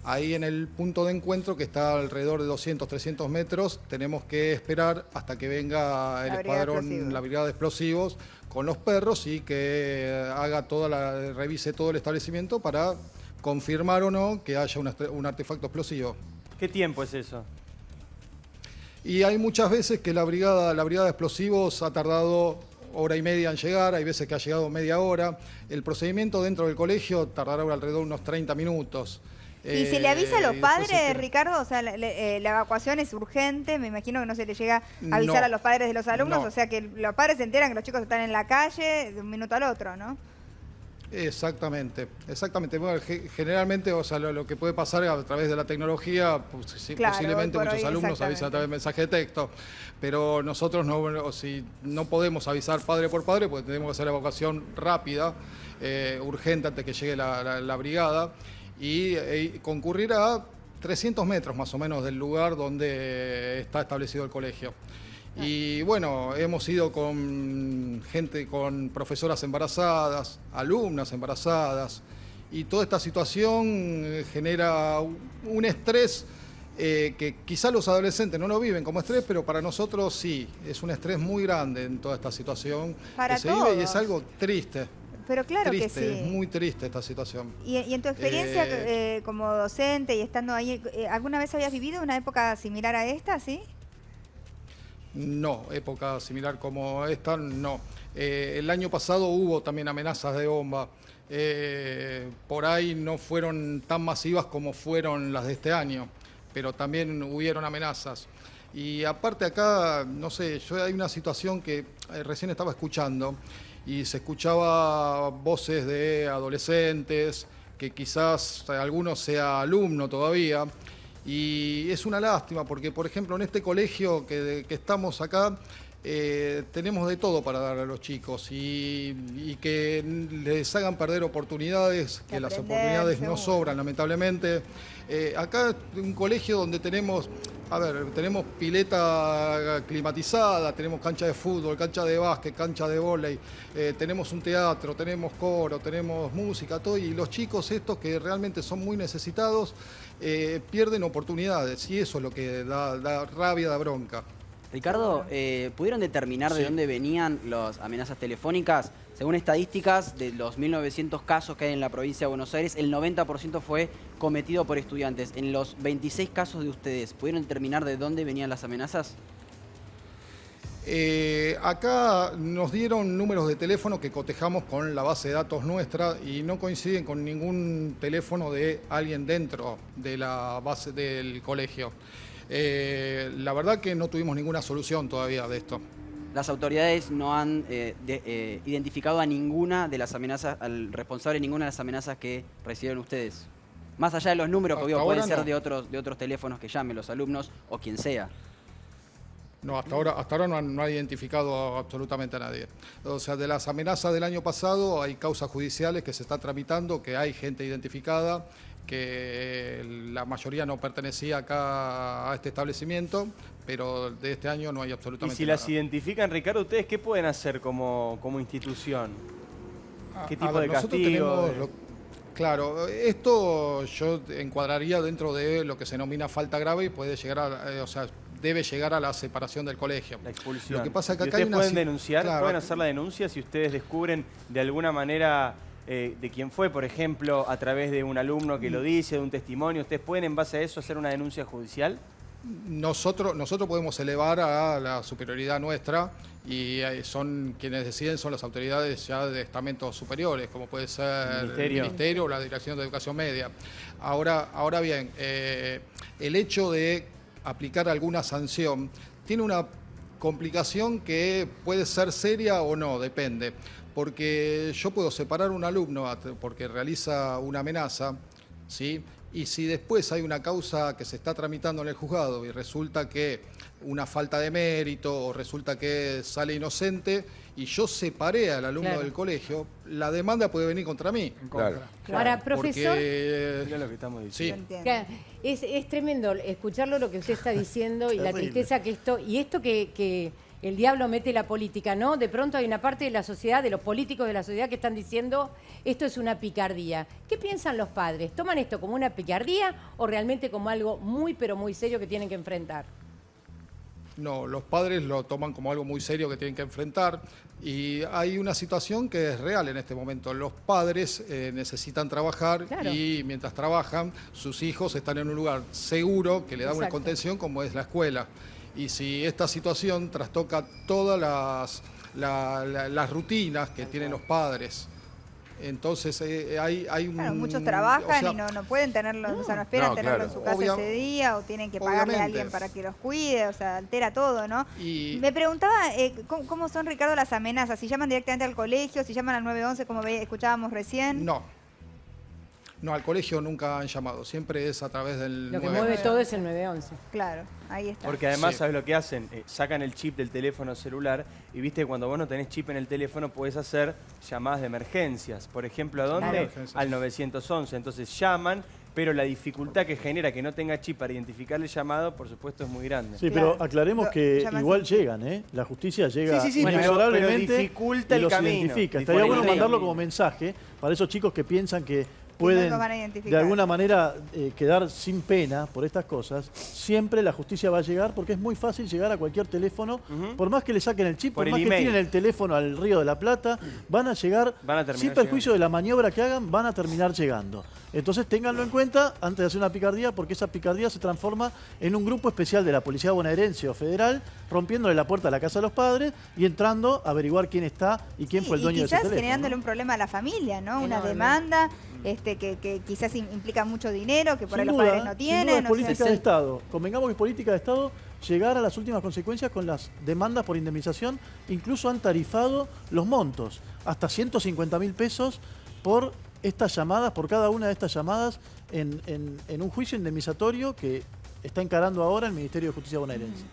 Ahí en el punto de encuentro, que está alrededor de 200, 300 metros, tenemos que esperar hasta que venga el escuadrón, la brigada de explosivos, con los perros y que revise todo el establecimiento para confirmar o no que haya un artefacto explosivo. ¿Qué tiempo es eso? Y hay muchas veces que la brigada de explosivos ha tardado hora y media en llegar, hay veces que ha llegado media hora. El procedimiento dentro del colegio tardará alrededor de unos 30 minutos. ¿Y se le avisa a los padres, Ricardo? O sea, la evacuación es urgente, me imagino que no se le llega a avisar a los padres de los alumnos, o sea que los padres se enteran que los chicos están en la calle de un minuto al otro, ¿no? Exactamente. Bueno, generalmente, o sea, lo que puede pasar a través de la tecnología, posiblemente muchos alumnos avisan a través de mensaje de texto, pero nosotros no podemos avisar padre por padre, porque tenemos que hacer la evacuación rápida, urgente antes que llegue la brigada, y concurrir a 300 metros más o menos del lugar donde está establecido el colegio. Y bueno, hemos ido con gente, con profesoras embarazadas, alumnas embarazadas, y toda esta situación genera un estrés que quizá los adolescentes no lo viven como estrés, pero para nosotros sí, es un estrés muy grande en toda esta situación que se vive y es algo triste. Pero claro triste, que sí. Es muy triste esta situación. Y en tu experiencia como docente y estando ahí, ¿alguna vez habías vivido una época similar a esta, sí? No, época similar como esta, no. El año pasado hubo también amenazas de bomba. Por ahí no fueron tan masivas como fueron las de este año, pero también hubieron amenazas. Y aparte acá, no sé, hay una situación que recién estaba escuchando, y se escuchaba voces de adolescentes, que quizás alguno sea alumno todavía, y es una lástima porque, por ejemplo, en este colegio que estamos acá, tenemos de todo para dar a los chicos y que les hagan perder oportunidades, que las oportunidades no sobran, lamentablemente. Acá es un colegio donde tenemos pileta climatizada, tenemos cancha de fútbol, cancha de básquet, cancha de vóley, tenemos un teatro, tenemos coro, tenemos música, todo, y los chicos estos que realmente son muy necesitados pierden oportunidades, y eso es lo que da rabia, da bronca. Ricardo, ¿pudieron determinar de dónde venían las amenazas telefónicas? Según estadísticas, de los 1.900 casos que hay en la provincia de Buenos Aires, el 90% fue cometido por estudiantes. En los 26 casos de ustedes, ¿pudieron determinar de dónde venían las amenazas? Acá nos dieron números de teléfono que cotejamos con la base de datos nuestra y no coinciden con ningún teléfono de alguien dentro de la base del colegio. La verdad que no tuvimos ninguna solución todavía de esto. Las autoridades no han identificado a ninguna de las amenazas, al responsable de ninguna de las amenazas que recibieron ustedes. Más allá de los números que pueden ser de otros teléfonos que llamen los alumnos o quien sea. No, hasta ahora no ha identificado absolutamente a nadie. O sea, de las amenazas del año pasado hay causas judiciales que se están tramitando, que hay gente identificada, que la mayoría no pertenecía acá a este establecimiento, pero de este año no hay absolutamente nada. Y si las identifican, Ricardo, ¿ustedes qué pueden hacer como institución? ¿Qué tipo de castigo? Claro, esto yo encuadraría dentro de lo que se denomina falta grave y puede llegar debe llegar a la separación del colegio. La expulsión. Lo que pasa es que acá ¿Ustedes pueden denunciar? ¿Pueden hacer la denuncia si ustedes descubren de alguna manera de quién fue, por ejemplo, a través de un alumno que lo dice, de un testimonio? ¿Ustedes pueden en base a eso hacer una denuncia judicial? nosotros podemos elevar a la superioridad nuestra y son quienes deciden, son las autoridades ya de estamentos superiores, como puede ser el Ministerio o la Dirección de Educación Media. Ahora bien, el hecho de aplicar alguna sanción tiene una complicación que puede ser seria o no, depende. Porque yo puedo separar a un alumno porque realiza una amenaza, ¿sí? Y si después hay una causa que se está tramitando en el juzgado y resulta que una falta de mérito o resulta que sale inocente y yo separé al alumno del colegio, la demanda puede venir contra mí. Ahora, profesor, Mira lo que estamos diciendo. es tremendo escucharlo lo que usted está diciendo y la tristeza que esto que el diablo mete la política, ¿no? De pronto hay una parte de la sociedad, de los políticos de la sociedad que están diciendo esto es una picardía. ¿Qué piensan los padres? ¿Toman esto como una picardía o realmente como algo muy pero muy serio que tienen que enfrentar? No, los padres lo toman como algo muy serio que tienen que enfrentar y hay una situación que es real en este momento. Los padres necesitan trabajar y mientras trabajan, sus hijos están en un lugar seguro que le da una contención como es la escuela. Y si esta situación trastoca todas las rutinas que tienen los padres, entonces hay un... Claro, muchos trabajan y no pueden tenerlo, o sea, no esperan tenerlo en su casa ese día o tienen que pagarle a alguien para que los cuide, o sea, altera todo, ¿no? Y me preguntaba ¿cómo son, Ricardo, las amenazas? ¿Si llaman directamente al colegio, si llaman al 911 como escuchábamos recién? No, al colegio nunca han llamado, siempre es a través del 911. Lo que mueve todo es el 911. Claro, ahí está. Porque además, ¿sabes lo que hacen? Sacan el chip del teléfono celular y viste, cuando vos no tenés chip en el teléfono podés hacer llamadas de emergencias. Por ejemplo, ¿a dónde? Al 911. Entonces llaman, pero la dificultad que genera que no tenga chip para identificar el llamado, por supuesto, es muy grande. Sí, pero aclaremos que igual llegan, ¿eh? La justicia llega inexorablemente pero dificulta el camino. Identifica. Estaría bueno mandarlo como mensaje para esos chicos que piensan que pueden de alguna manera quedar sin pena por estas cosas. Siempre la justicia va a llegar porque es muy fácil llegar a cualquier teléfono, por más que le saquen el chip, por más que tiren el teléfono al Río de la Plata, van a llegar, sin perjuicio de la maniobra que hagan, van a terminar llegando. Entonces ténganlo en cuenta antes de hacer una picardía, porque esa picardía se transforma en un grupo especial de la Policía Bonaerense o Federal, rompiéndole la puerta a la casa de los padres y entrando a averiguar quién está y quién fue el dueño de ese teléfono. Quizás generándole un problema a la familia, ¿no? Una demanda que quizás implica mucho dinero, que por ahí los padres no tienen. Sin duda, es política de Estado. Convengamos que es política de Estado llegar a las últimas consecuencias con las demandas por indemnización. Incluso han tarifado los montos, hasta 150.000 pesos por estas llamadas, por cada una de estas llamadas en un juicio indemnizatorio que está encarando ahora el Ministerio de Justicia bonaerense.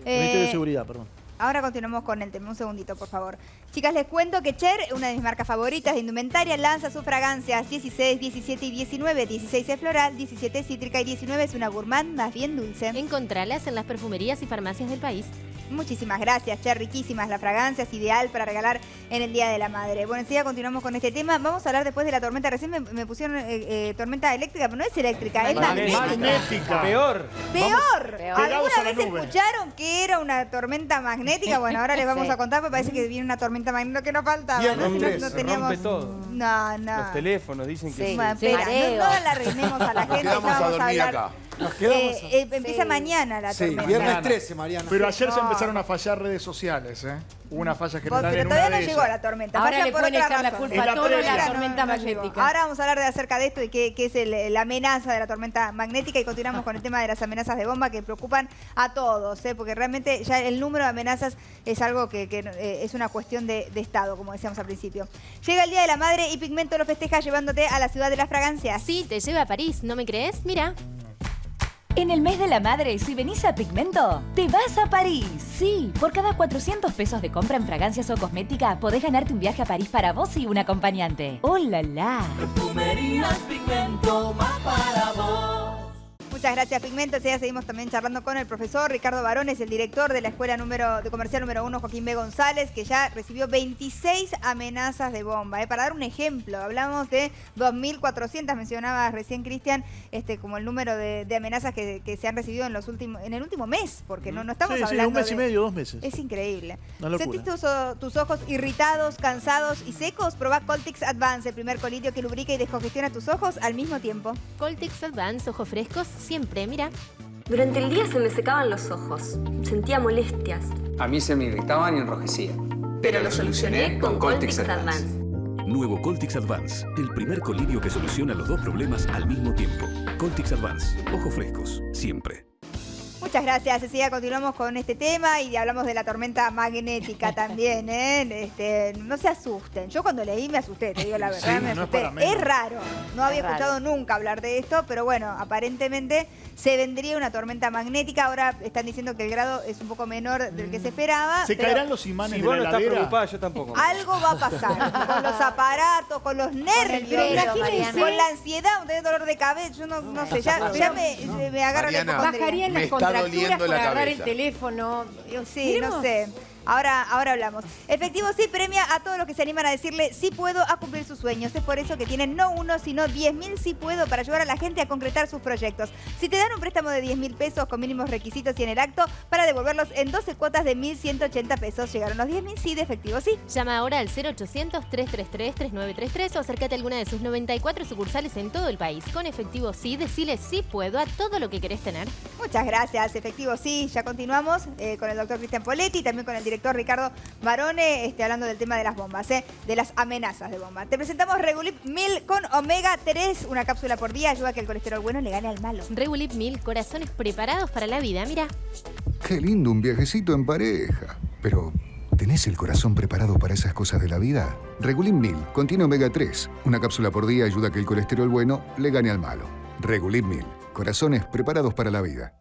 El Ministerio de Seguridad, perdón. Ahora continuamos con el tema. Un segundito, por favor. Chicas, les cuento que Cher, una de mis marcas favoritas de indumentaria, lanza sus fragancias 16, 17 y 19. 16 es floral, 17 es cítrica y 19 es una gourmand más bien dulce. Encontralas en las perfumerías y farmacias del país. Muchísimas gracias, Cher. Riquísimas las fragancias, ideal para regalar en el Día de la Madre. Bueno, enseguida continuamos con este tema. Vamos a hablar después de la tormenta. Recién me pusieron tormenta eléctrica, pero no es eléctrica, es magnética. Peor. ¿Alguna vez escucharon que era una tormenta magnética? Bueno, ahora les vamos a contar, porque parece que viene una tormenta magnética que nos faltaba. No teníamos... todo. No. Los teléfonos dicen que... Bueno, espera, no alarguemos a la gente. Vamos a dormir acá. Empieza mañana la tormenta. Viernes 13, Mariana. Pero ayer se empezaron a fallar redes sociales, ¿eh? Hubo una falla general pero en una todavía de no llegó ellas. la tormenta. Ahora falla le por pueden otra echar la razón. culpa a todo la tormenta magnética. Ahora vamos a hablar acerca de esto y qué es la amenaza de la tormenta magnética y continuamos con el tema de las amenazas de bomba que preocupan a todos, porque realmente ya el número de amenazas es algo que es una cuestión de Estado, como decíamos al principio. Llega el Día de la Madre y Pigmento lo festeja llevándote a la ciudad de las fragancias. Sí, te lleva a París, ¿no me crees? Mira. En el mes de la madre, si venís a Pigmento, te vas a París. Sí, por cada 400 pesos de compra en fragancias o cosmética, podés ganarte un viaje a París para vos y un acompañante. ¡Oh, la, la! Perfumerías Pigmento, más para vos. Muchas gracias, Pigmento. Ya seguimos también charlando con el profesor Ricardo Barones, el director de la Escuela Comercial número 1, Joaquín B. González, que ya recibió 26 amenazas de bomba. Para dar un ejemplo, hablamos de 2.400, mencionaba recién Cristian, como el número de amenazas que se han recibido en el último mes, porque no estamos hablando un mes y medio, 2 meses. Es increíble. ¿Sentís tus ojos irritados, cansados y secos? Probá Coltix Advance, el primer colirio que lubrica y descongestiona tus ojos al mismo tiempo. Coltix Advance, ojos frescos, siempre, mira. Durante el día se me secaban los ojos. Sentía molestias. A mí se me irritaban y enrojecía. Pero lo solucioné con Coltix Advance. Nuevo Coltix Advance, el primer colirio que soluciona los 2 problemas al mismo tiempo. Coltix Advance, ojos frescos, siempre. Muchas gracias, Cecilia. Continuamos con este tema y hablamos de la tormenta magnética también, ¿eh? No se asusten. Yo cuando leí me asusté, te digo la verdad, Sí, me no asusté. Es raro. No había escuchado nunca hablar de esto, pero bueno, aparentemente se vendría una tormenta magnética. Ahora están diciendo que el grado es un poco menor del que se esperaba. ¿Se caerán los imanes Si de vos la no estás heladera? preocupada, yo tampoco. Algo va a pasar con los aparatos, con los nervios, con la ansiedad, un dolor de cabeza, yo no sé, ya me agarra la Mariana, hipocondria. Bajarían me las está contracturas doliendo por la agarrar el cabeza. teléfono. Sí, Miremos. no sé. Ahora hablamos. Efectivo Sí premia a todos los que se animan a decirle sí puedo a cumplir sus sueños. Es por eso que tienen no uno, sino 10.000 sí puedo para ayudar a la gente a concretar sus proyectos. Si te dan un préstamo de 10.000 pesos con mínimos requisitos y en el acto para devolverlos en 12 cuotas de 1.180 pesos. Llegaron los 10.000 sí de Efectivo Sí. Llama ahora al 0800-333-3933 o acércate a alguna de sus 94 sucursales en todo el país. Con Efectivo Sí, decile sí puedo a todo lo que querés tener. Muchas gracias, Efectivo Sí. Ya continuamos con el doctor Cristian Poletti y también con el director Ricardo Barone, hablando del tema de las bombas, de las amenazas de bomba. Te presentamos Regulip 1000 con Omega 3, una cápsula por día, ayuda a que el colesterol bueno le gane al malo. Regulip 1000, corazones preparados para la vida, mira. Qué lindo un viajecito en pareja. Pero, ¿tenés el corazón preparado para esas cosas de la vida? Regulip 1000 contiene Omega 3, una cápsula por día ayuda a que el colesterol bueno le gane al malo. Regulip 1000, corazones preparados para la vida.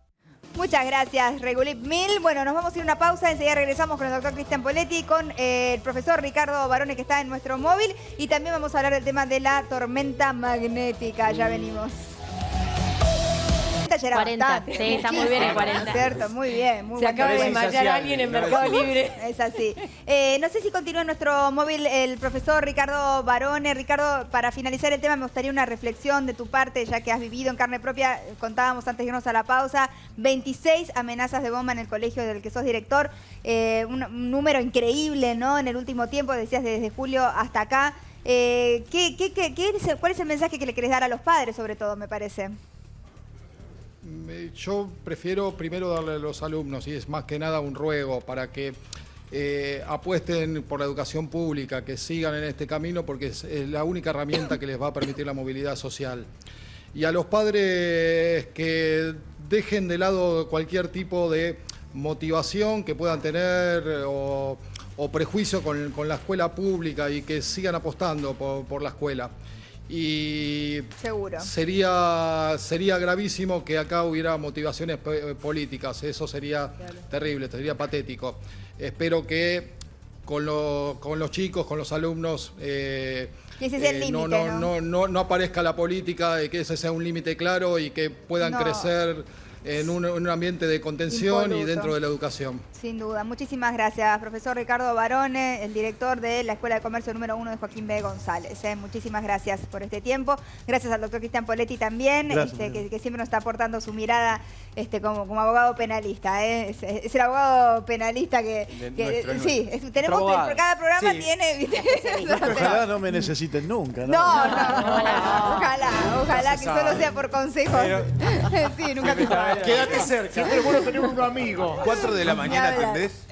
Muchas gracias, Regulip 1000. Bueno, nos vamos a ir a una pausa. Enseguida regresamos con el doctor Cristian Poletti, con el profesor Ricardo Barone, que está en nuestro móvil. Y también vamos a hablar del tema de la tormenta magnética. Ya venimos. Ya era 40. bastante, Sí, está muy bien el 40. ¿Cierto? Muy bien. Muy Se buen acaba de tema. desmayar alguien en Mercado Libre. Es así. No sé si continúa en nuestro móvil el profesor Ricardo Barone. Ricardo, para finalizar el tema, me gustaría una reflexión de tu parte, ya que has vivido en carne propia. Contábamos antes de irnos a la pausa, 26 amenazas de bomba en el colegio del que sos director. Un número increíble, ¿no? En el último tiempo, decías desde julio hasta acá. ¿Cuál es el mensaje que le querés dar a los padres, sobre todo, me parece? Yo prefiero primero darle a los alumnos, y es más que nada un ruego para que apuesten por la educación pública, que sigan en este camino, porque es la única herramienta que les va a permitir la movilidad social. Y a los padres que dejen de lado cualquier tipo de motivación que puedan tener o prejuicio con la escuela pública, y que sigan apostando por la escuela. Y seguro sería gravísimo que acá hubiera motivaciones políticas. Eso sería terrible, sería patético. Espero que con los chicos, con los alumnos, ese es el límite, no aparezca la política, que ese sea un límite claro y que puedan crecer en un ambiente de contención impoluto. Y dentro de la educación. Sin duda. Muchísimas gracias, profesor Ricardo Barone, el director de la Escuela de Comercio número 1 de Joaquín B. González. Muchísimas gracias por este tiempo. Gracias al doctor Cristian Poletti también, que siempre nos está aportando su mirada como abogado penalista. Es el abogado penalista que sí, tenemos por cada programa tiene... ¿viste? Ojalá no me necesiten nunca, ¿no? Ojalá que solo sea por consejos. Sí, nunca te quédate cerca. Siempre es bueno tener un amigo. 4 de la mañana, ¿entendés?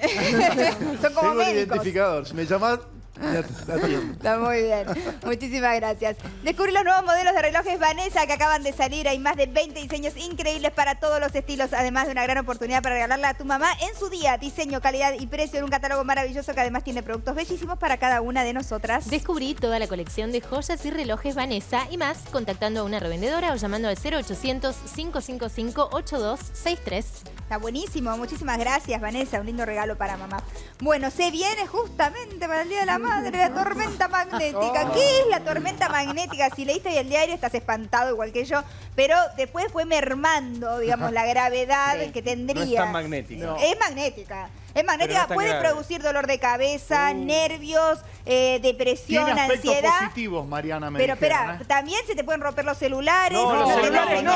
Son como Tengo el médicos. identificador. Si me llamás, la atiendo. Está muy bien. Muchísimas gracias. Descubrí los nuevos modelos de relojes Vanessa que acaban de salir. Hay más de 20 diseños increíbles para todos los estilos, además de una gran oportunidad para regalarla a tu mamá en su día. Diseño, calidad y precio en un catálogo maravilloso que además tiene productos bellísimos para cada una de nosotras. Descubrí toda la colección de joyas y relojes Vanessa y más contactando a una revendedora o llamando al 0800-555-8263. Está buenísimo. Muchísimas gracias, Vanessa. Un lindo regalo para mamá. Bueno, se viene justamente para el Día de la Madre la tormenta magnética. ¿Qué es la tormenta magnética? Si leíste hoy el diario estás espantado igual que yo, pero después fue mermando, digamos, la gravedad que tendría. No es tan magnética. Es magnética. Es magnética, puede producir dolor de cabeza, nervios, depresión, Tiene aspectos ansiedad. positivos, Mariana, me Pero dijeron, espera, también se te pueden romper los celulares. Los celulares no.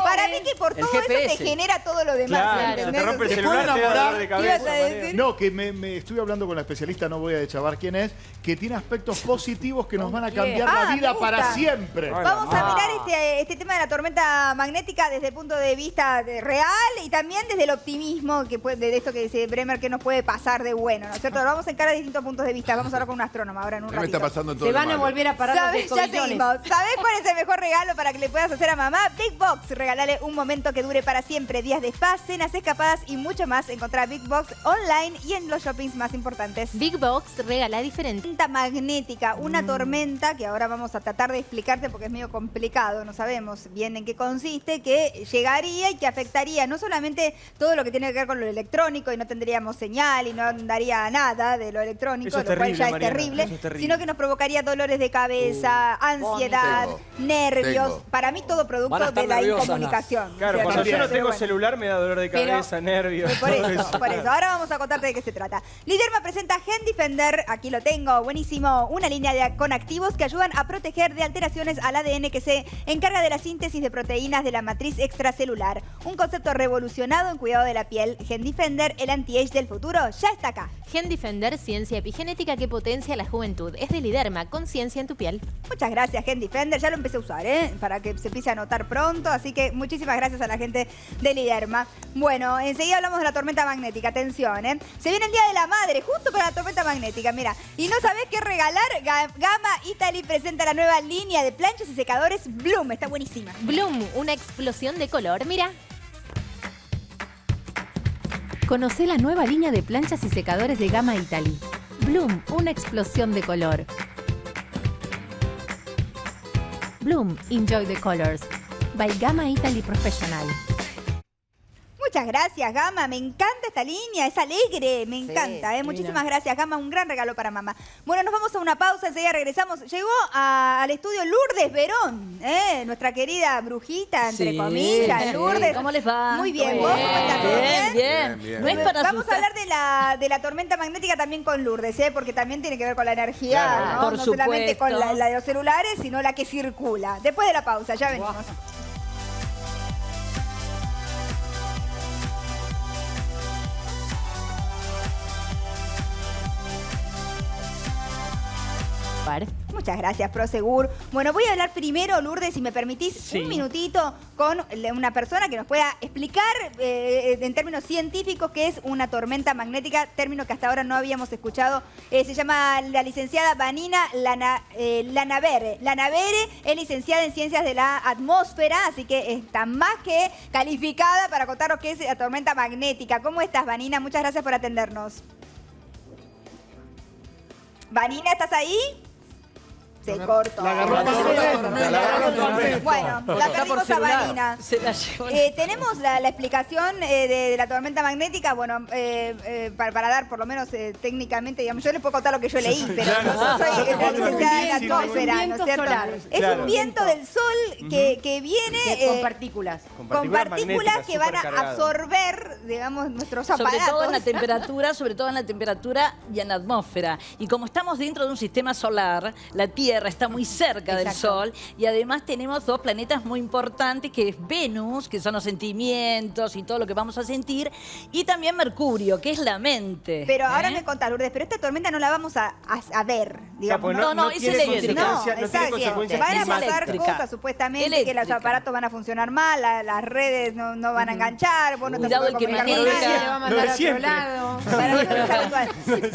Para mí que por todo eso te genera todo lo demás. Claro, se te rompe el celular, te da dolor de cabeza. No, que me estuve hablando con la especialista, no voy a deschavar quién es, que tiene aspectos positivos que nos van a cambiar la vida para siempre. Vamos a mirar este tema de la tormenta magnética desde el punto de vista real y también desde el optimismo que puede, de esto que dice Bremer, que nos puede pasar de bueno, ¿no es cierto? Lo vamos a encarar de distintos puntos de vista. Vamos a hablar con un astrónomo ahora en un ratito. Me está pasando todo Se van a volver a parar los Ya seguimos. ¿Sabés cuál es el mejor regalo para que le puedas hacer a mamá? Big Box. Regalale un momento que dure para siempre. Días de spa, cenas escapadas y mucho más. Encontrá Big Box online y en los shoppings más importantes. Big Box regala diferente. Tormenta magnética, una tormenta que ahora vamos a tratar de explicarte porque es medio complicado, no sabemos bien en qué consiste, que llegaría y que afectaría no solamente todo lo que tiene que ver con lo electrónico y no tendríamos señal y no daría nada de lo electrónico, lo cual ya es terrible, sino que nos provocaría dolores de cabeza, ansiedad, nervios. Para mí todo producto de la incomunicación. Claro, cuando yo no tengo celular me da dolor de cabeza, nervios. Por eso, por eso. Ahora vamos a contarte de qué se trata. Liderma presenta Gen Defender, aquí lo tengo, buenísimo, una línea con activos que ayudan a proteger de alteraciones al ADN que se encarga de la síntesis de proteínas de la matriz extracelular. Un concepto revolucionado en cuidado de la piel. Gen Defender, el anti-age del futuro, ya está acá. Gen Defender, ciencia epigenética que potencia la juventud. Es de Liderma, con ciencia en tu piel. Muchas gracias, Gen Defender. Ya lo empecé a usar, para que se empiece a notar pronto. Así que muchísimas gracias a la gente de Liderma. Bueno, enseguida hablamos de la tormenta magnética. Atención, Se viene el Día de la Madre, justo para la tormenta magnética. Mira, y no sabés qué regalar. Gama Italy presenta la nueva línea de planchas y secadores Bloom. Está buenísima. Bloom, una explosión de color. Mira. Conocé la nueva línea de planchas y secadores de Gama Italy. Bloom, una explosión de color. Bloom, enjoy the colors. By Gama Italy Professional. Muchas gracias, Gama. Me encanta esta línea, es alegre, me encanta. Muchísimas gracias, Gama. Un gran regalo para mamá. Bueno, nos vamos a una pausa, enseguida regresamos. Llegó al estudio Lourdes Verón, nuestra querida brujita, entre comillas. Lourdes. ¿Cómo les va? Muy bien, ¿vos cómo estás? Bien. No es para vamos a hablar de la tormenta magnética también con Lourdes, porque también tiene que ver con la energía, claro, ¿no? Por No supuesto. solamente con la de los celulares, sino la que circula. Después de la pausa, ya venimos. Muchas gracias, Prosegur. Bueno, voy a hablar primero, Lourdes, si me permitís, un minutito con una persona que nos pueda explicar en términos científicos qué es una tormenta magnética, término que hasta ahora no habíamos escuchado. Se llama la licenciada Vanina Lanavere. Lanavere es licenciada en Ciencias de la Atmósfera, así que está más que calificada para contarnos qué es la tormenta magnética. ¿Cómo estás, Vanina? Muchas gracias por atendernos. Vanina, ¿estás ahí? Se cortó. La agarró Bueno, la perdimos a Vanina. Tenemos la explicación de la tormenta magnética, bueno, para dar por lo menos técnicamente, digamos, yo les puedo contar lo que yo leí, pero no soy la licenciada de la atmósfera, ¿no es cierto? Es un viento del sol que viene con partículas. Con partículas que van a absorber, digamos, nuestros aparatos. Sobre todo en la temperatura y en la atmósfera. Y como estamos dentro de un sistema solar, la Tierra está muy cerca del Sol y además tenemos dos planetas muy importantes, que es Venus, que son los sentimientos y todo lo que vamos a sentir, y también Mercurio, que es la mente. Pero ahora me contás, Lourdes, pero esta tormenta no la vamos a ver, digamos. No, es eléctrica. No, exacto. Van a pasar cosas supuestamente, que los aparatos van a funcionar mal, las redes no van a enganchar, vos no te puedes comunicar con nadie. Le va a mandar a otro lado.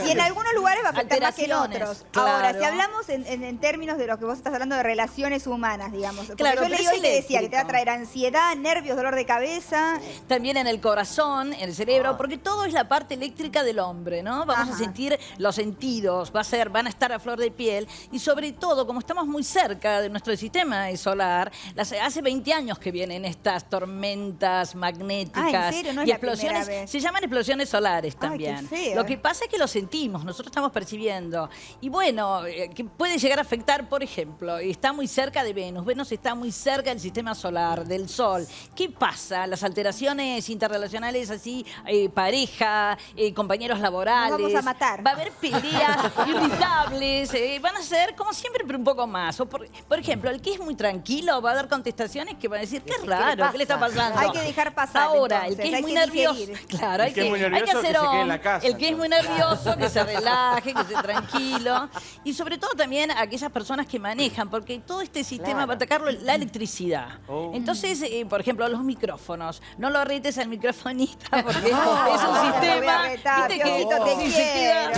Y en algunos lugares va a afectar más que en otros. Ahora, si Claro. hablamos en términos de lo que vos estás hablando de relaciones humanas, digamos. Porque Claro, yo pero leí es hoy que decía que te va a eléctrico. traer ansiedad, nervios, dolor de cabeza. También en el corazón, en el cerebro, porque todo es la parte eléctrica del hombre, ¿no? Vamos a sentir los sentidos, van a estar a flor de piel, y sobre todo, como estamos muy cerca de nuestro sistema solar, hace 20 años que vienen estas tormentas magnéticas ¿en serio? No es y la primera explosiones, vez. se llaman explosiones solares también. qué feo. Lo que pasa es que lo sentimos, nosotros estamos percibiendo. Y bueno, que puede llegar a afectar afectar, por ejemplo, está muy cerca de Venus. Venus está muy cerca del sistema solar, del Sol. ¿Qué pasa? Las alteraciones interrelacionales así, pareja, compañeros laborales. Nos vamos a matar. Va a haber peleas irritables. Van a ser como siempre, pero un poco más. O por ejemplo, el que es muy tranquilo va a dar contestaciones que van a decir, qué raro, ¿qué le está pasando? Hay que dejar pasar. Ahora, entonces, el que es hay muy que nervioso, digerir. claro, hay que hacer se quede en la casa. el que es muy nervioso, que se relaje, que esté tranquilo. Y sobre todo también a aquellas personas que manejan, porque todo este sistema va a atacar la electricidad. Entonces, por ejemplo, los micrófonos. No lo retes al microfonista porque es un sistema. ¿Viste que te quiero,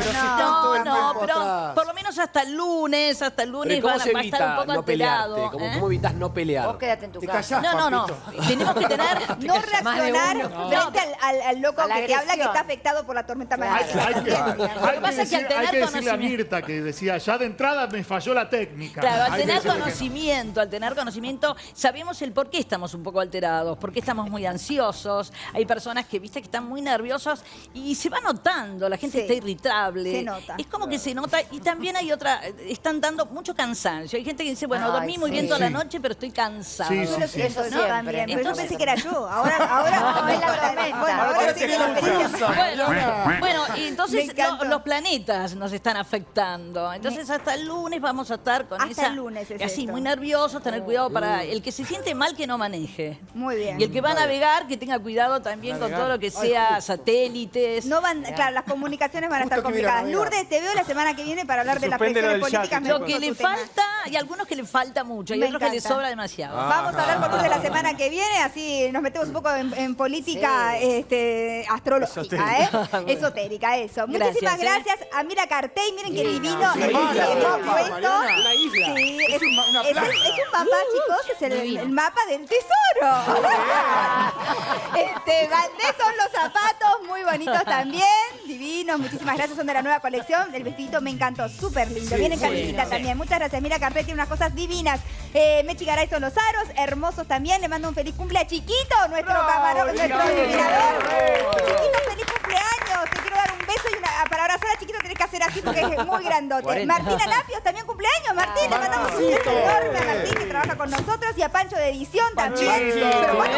pero por lo menos hasta el lunes va a estar un poco alterado. ¿Cómo evitas no pelear? Vos quédate en tu casa. No. Tenemos que tener... No reaccionar frente al loco que te habla que está afectado por la tormenta mañana. Hay que decirle a Mirta que decía, ya de entrada me falló la técnica. Claro, al tener conocimiento, sabemos el por qué estamos un poco alterados, por qué estamos muy ansiosos. Hay personas que, viste, que están muy nerviosas y se va notando, la gente está irritable. Se nota. Es como que se nota y también hay están dando mucho cansancio. Hay gente que dice, bueno, dormí muy bien toda la noche, pero estoy cansado. Eso también. Pero yo pensé que era yo. Ahora es la tormenta. Bueno, y entonces los planetas nos están afectando. Entonces hasta el lunes vamos a estar con hasta el lunes es así, esto. muy nerviosos, tener cuidado para el que se siente mal que no maneje. Muy bien. Y el que va a navegar, que tenga cuidado también con todo lo que sea satélites. Claro, las comunicaciones van a estar complicadas. Lourdes, te veo la semana que viene para hablar de las presiones políticas. Lo que le falta, hay algunos que le falta mucho, y otros que le sobra demasiado. Vamos a hablar con Lourdes la semana que viene, así nos metemos un poco en política astrológica, esotérica, eso. Muchísimas gracias a Mira Cartey, miren qué divino el hemos puesto. Sí, es un mapa, chicos, es el mapa del tesoro. Valdés son los zapatos, muy bonitos también, divinos, muchísimas gracias, son de la nueva colección. El vestidito me encantó, súper lindo, viene en camisita también. Muchas gracias, Mira Cartey, tiene unas cosas divinas. Mechi Garay son los aros, hermosos también. Le mando un feliz cumple a Chiquito, nuestro camarón, nuestro iluminador. Chiquito, feliz cumpleaños. Te quiero dar un beso y para abrazar a Chiquito tenés que hacer así porque es muy grandote. 40. Martina Lapios, también cumpleaños. Martín, le mandamos un beso enorme a Martín que trabaja con nosotros y a Pancho de Edición también. Pero bueno,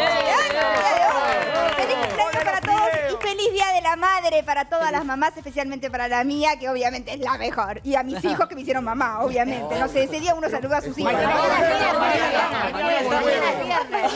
feliz cumpleaños para todos y feliz Día de la Madre para todas las mamás, especialmente para la mía, que obviamente es la mejor. Y a mis hijos que me hicieron mamá, obviamente. No sé, ese día uno saluda a sus hijos. Mañana es viernes.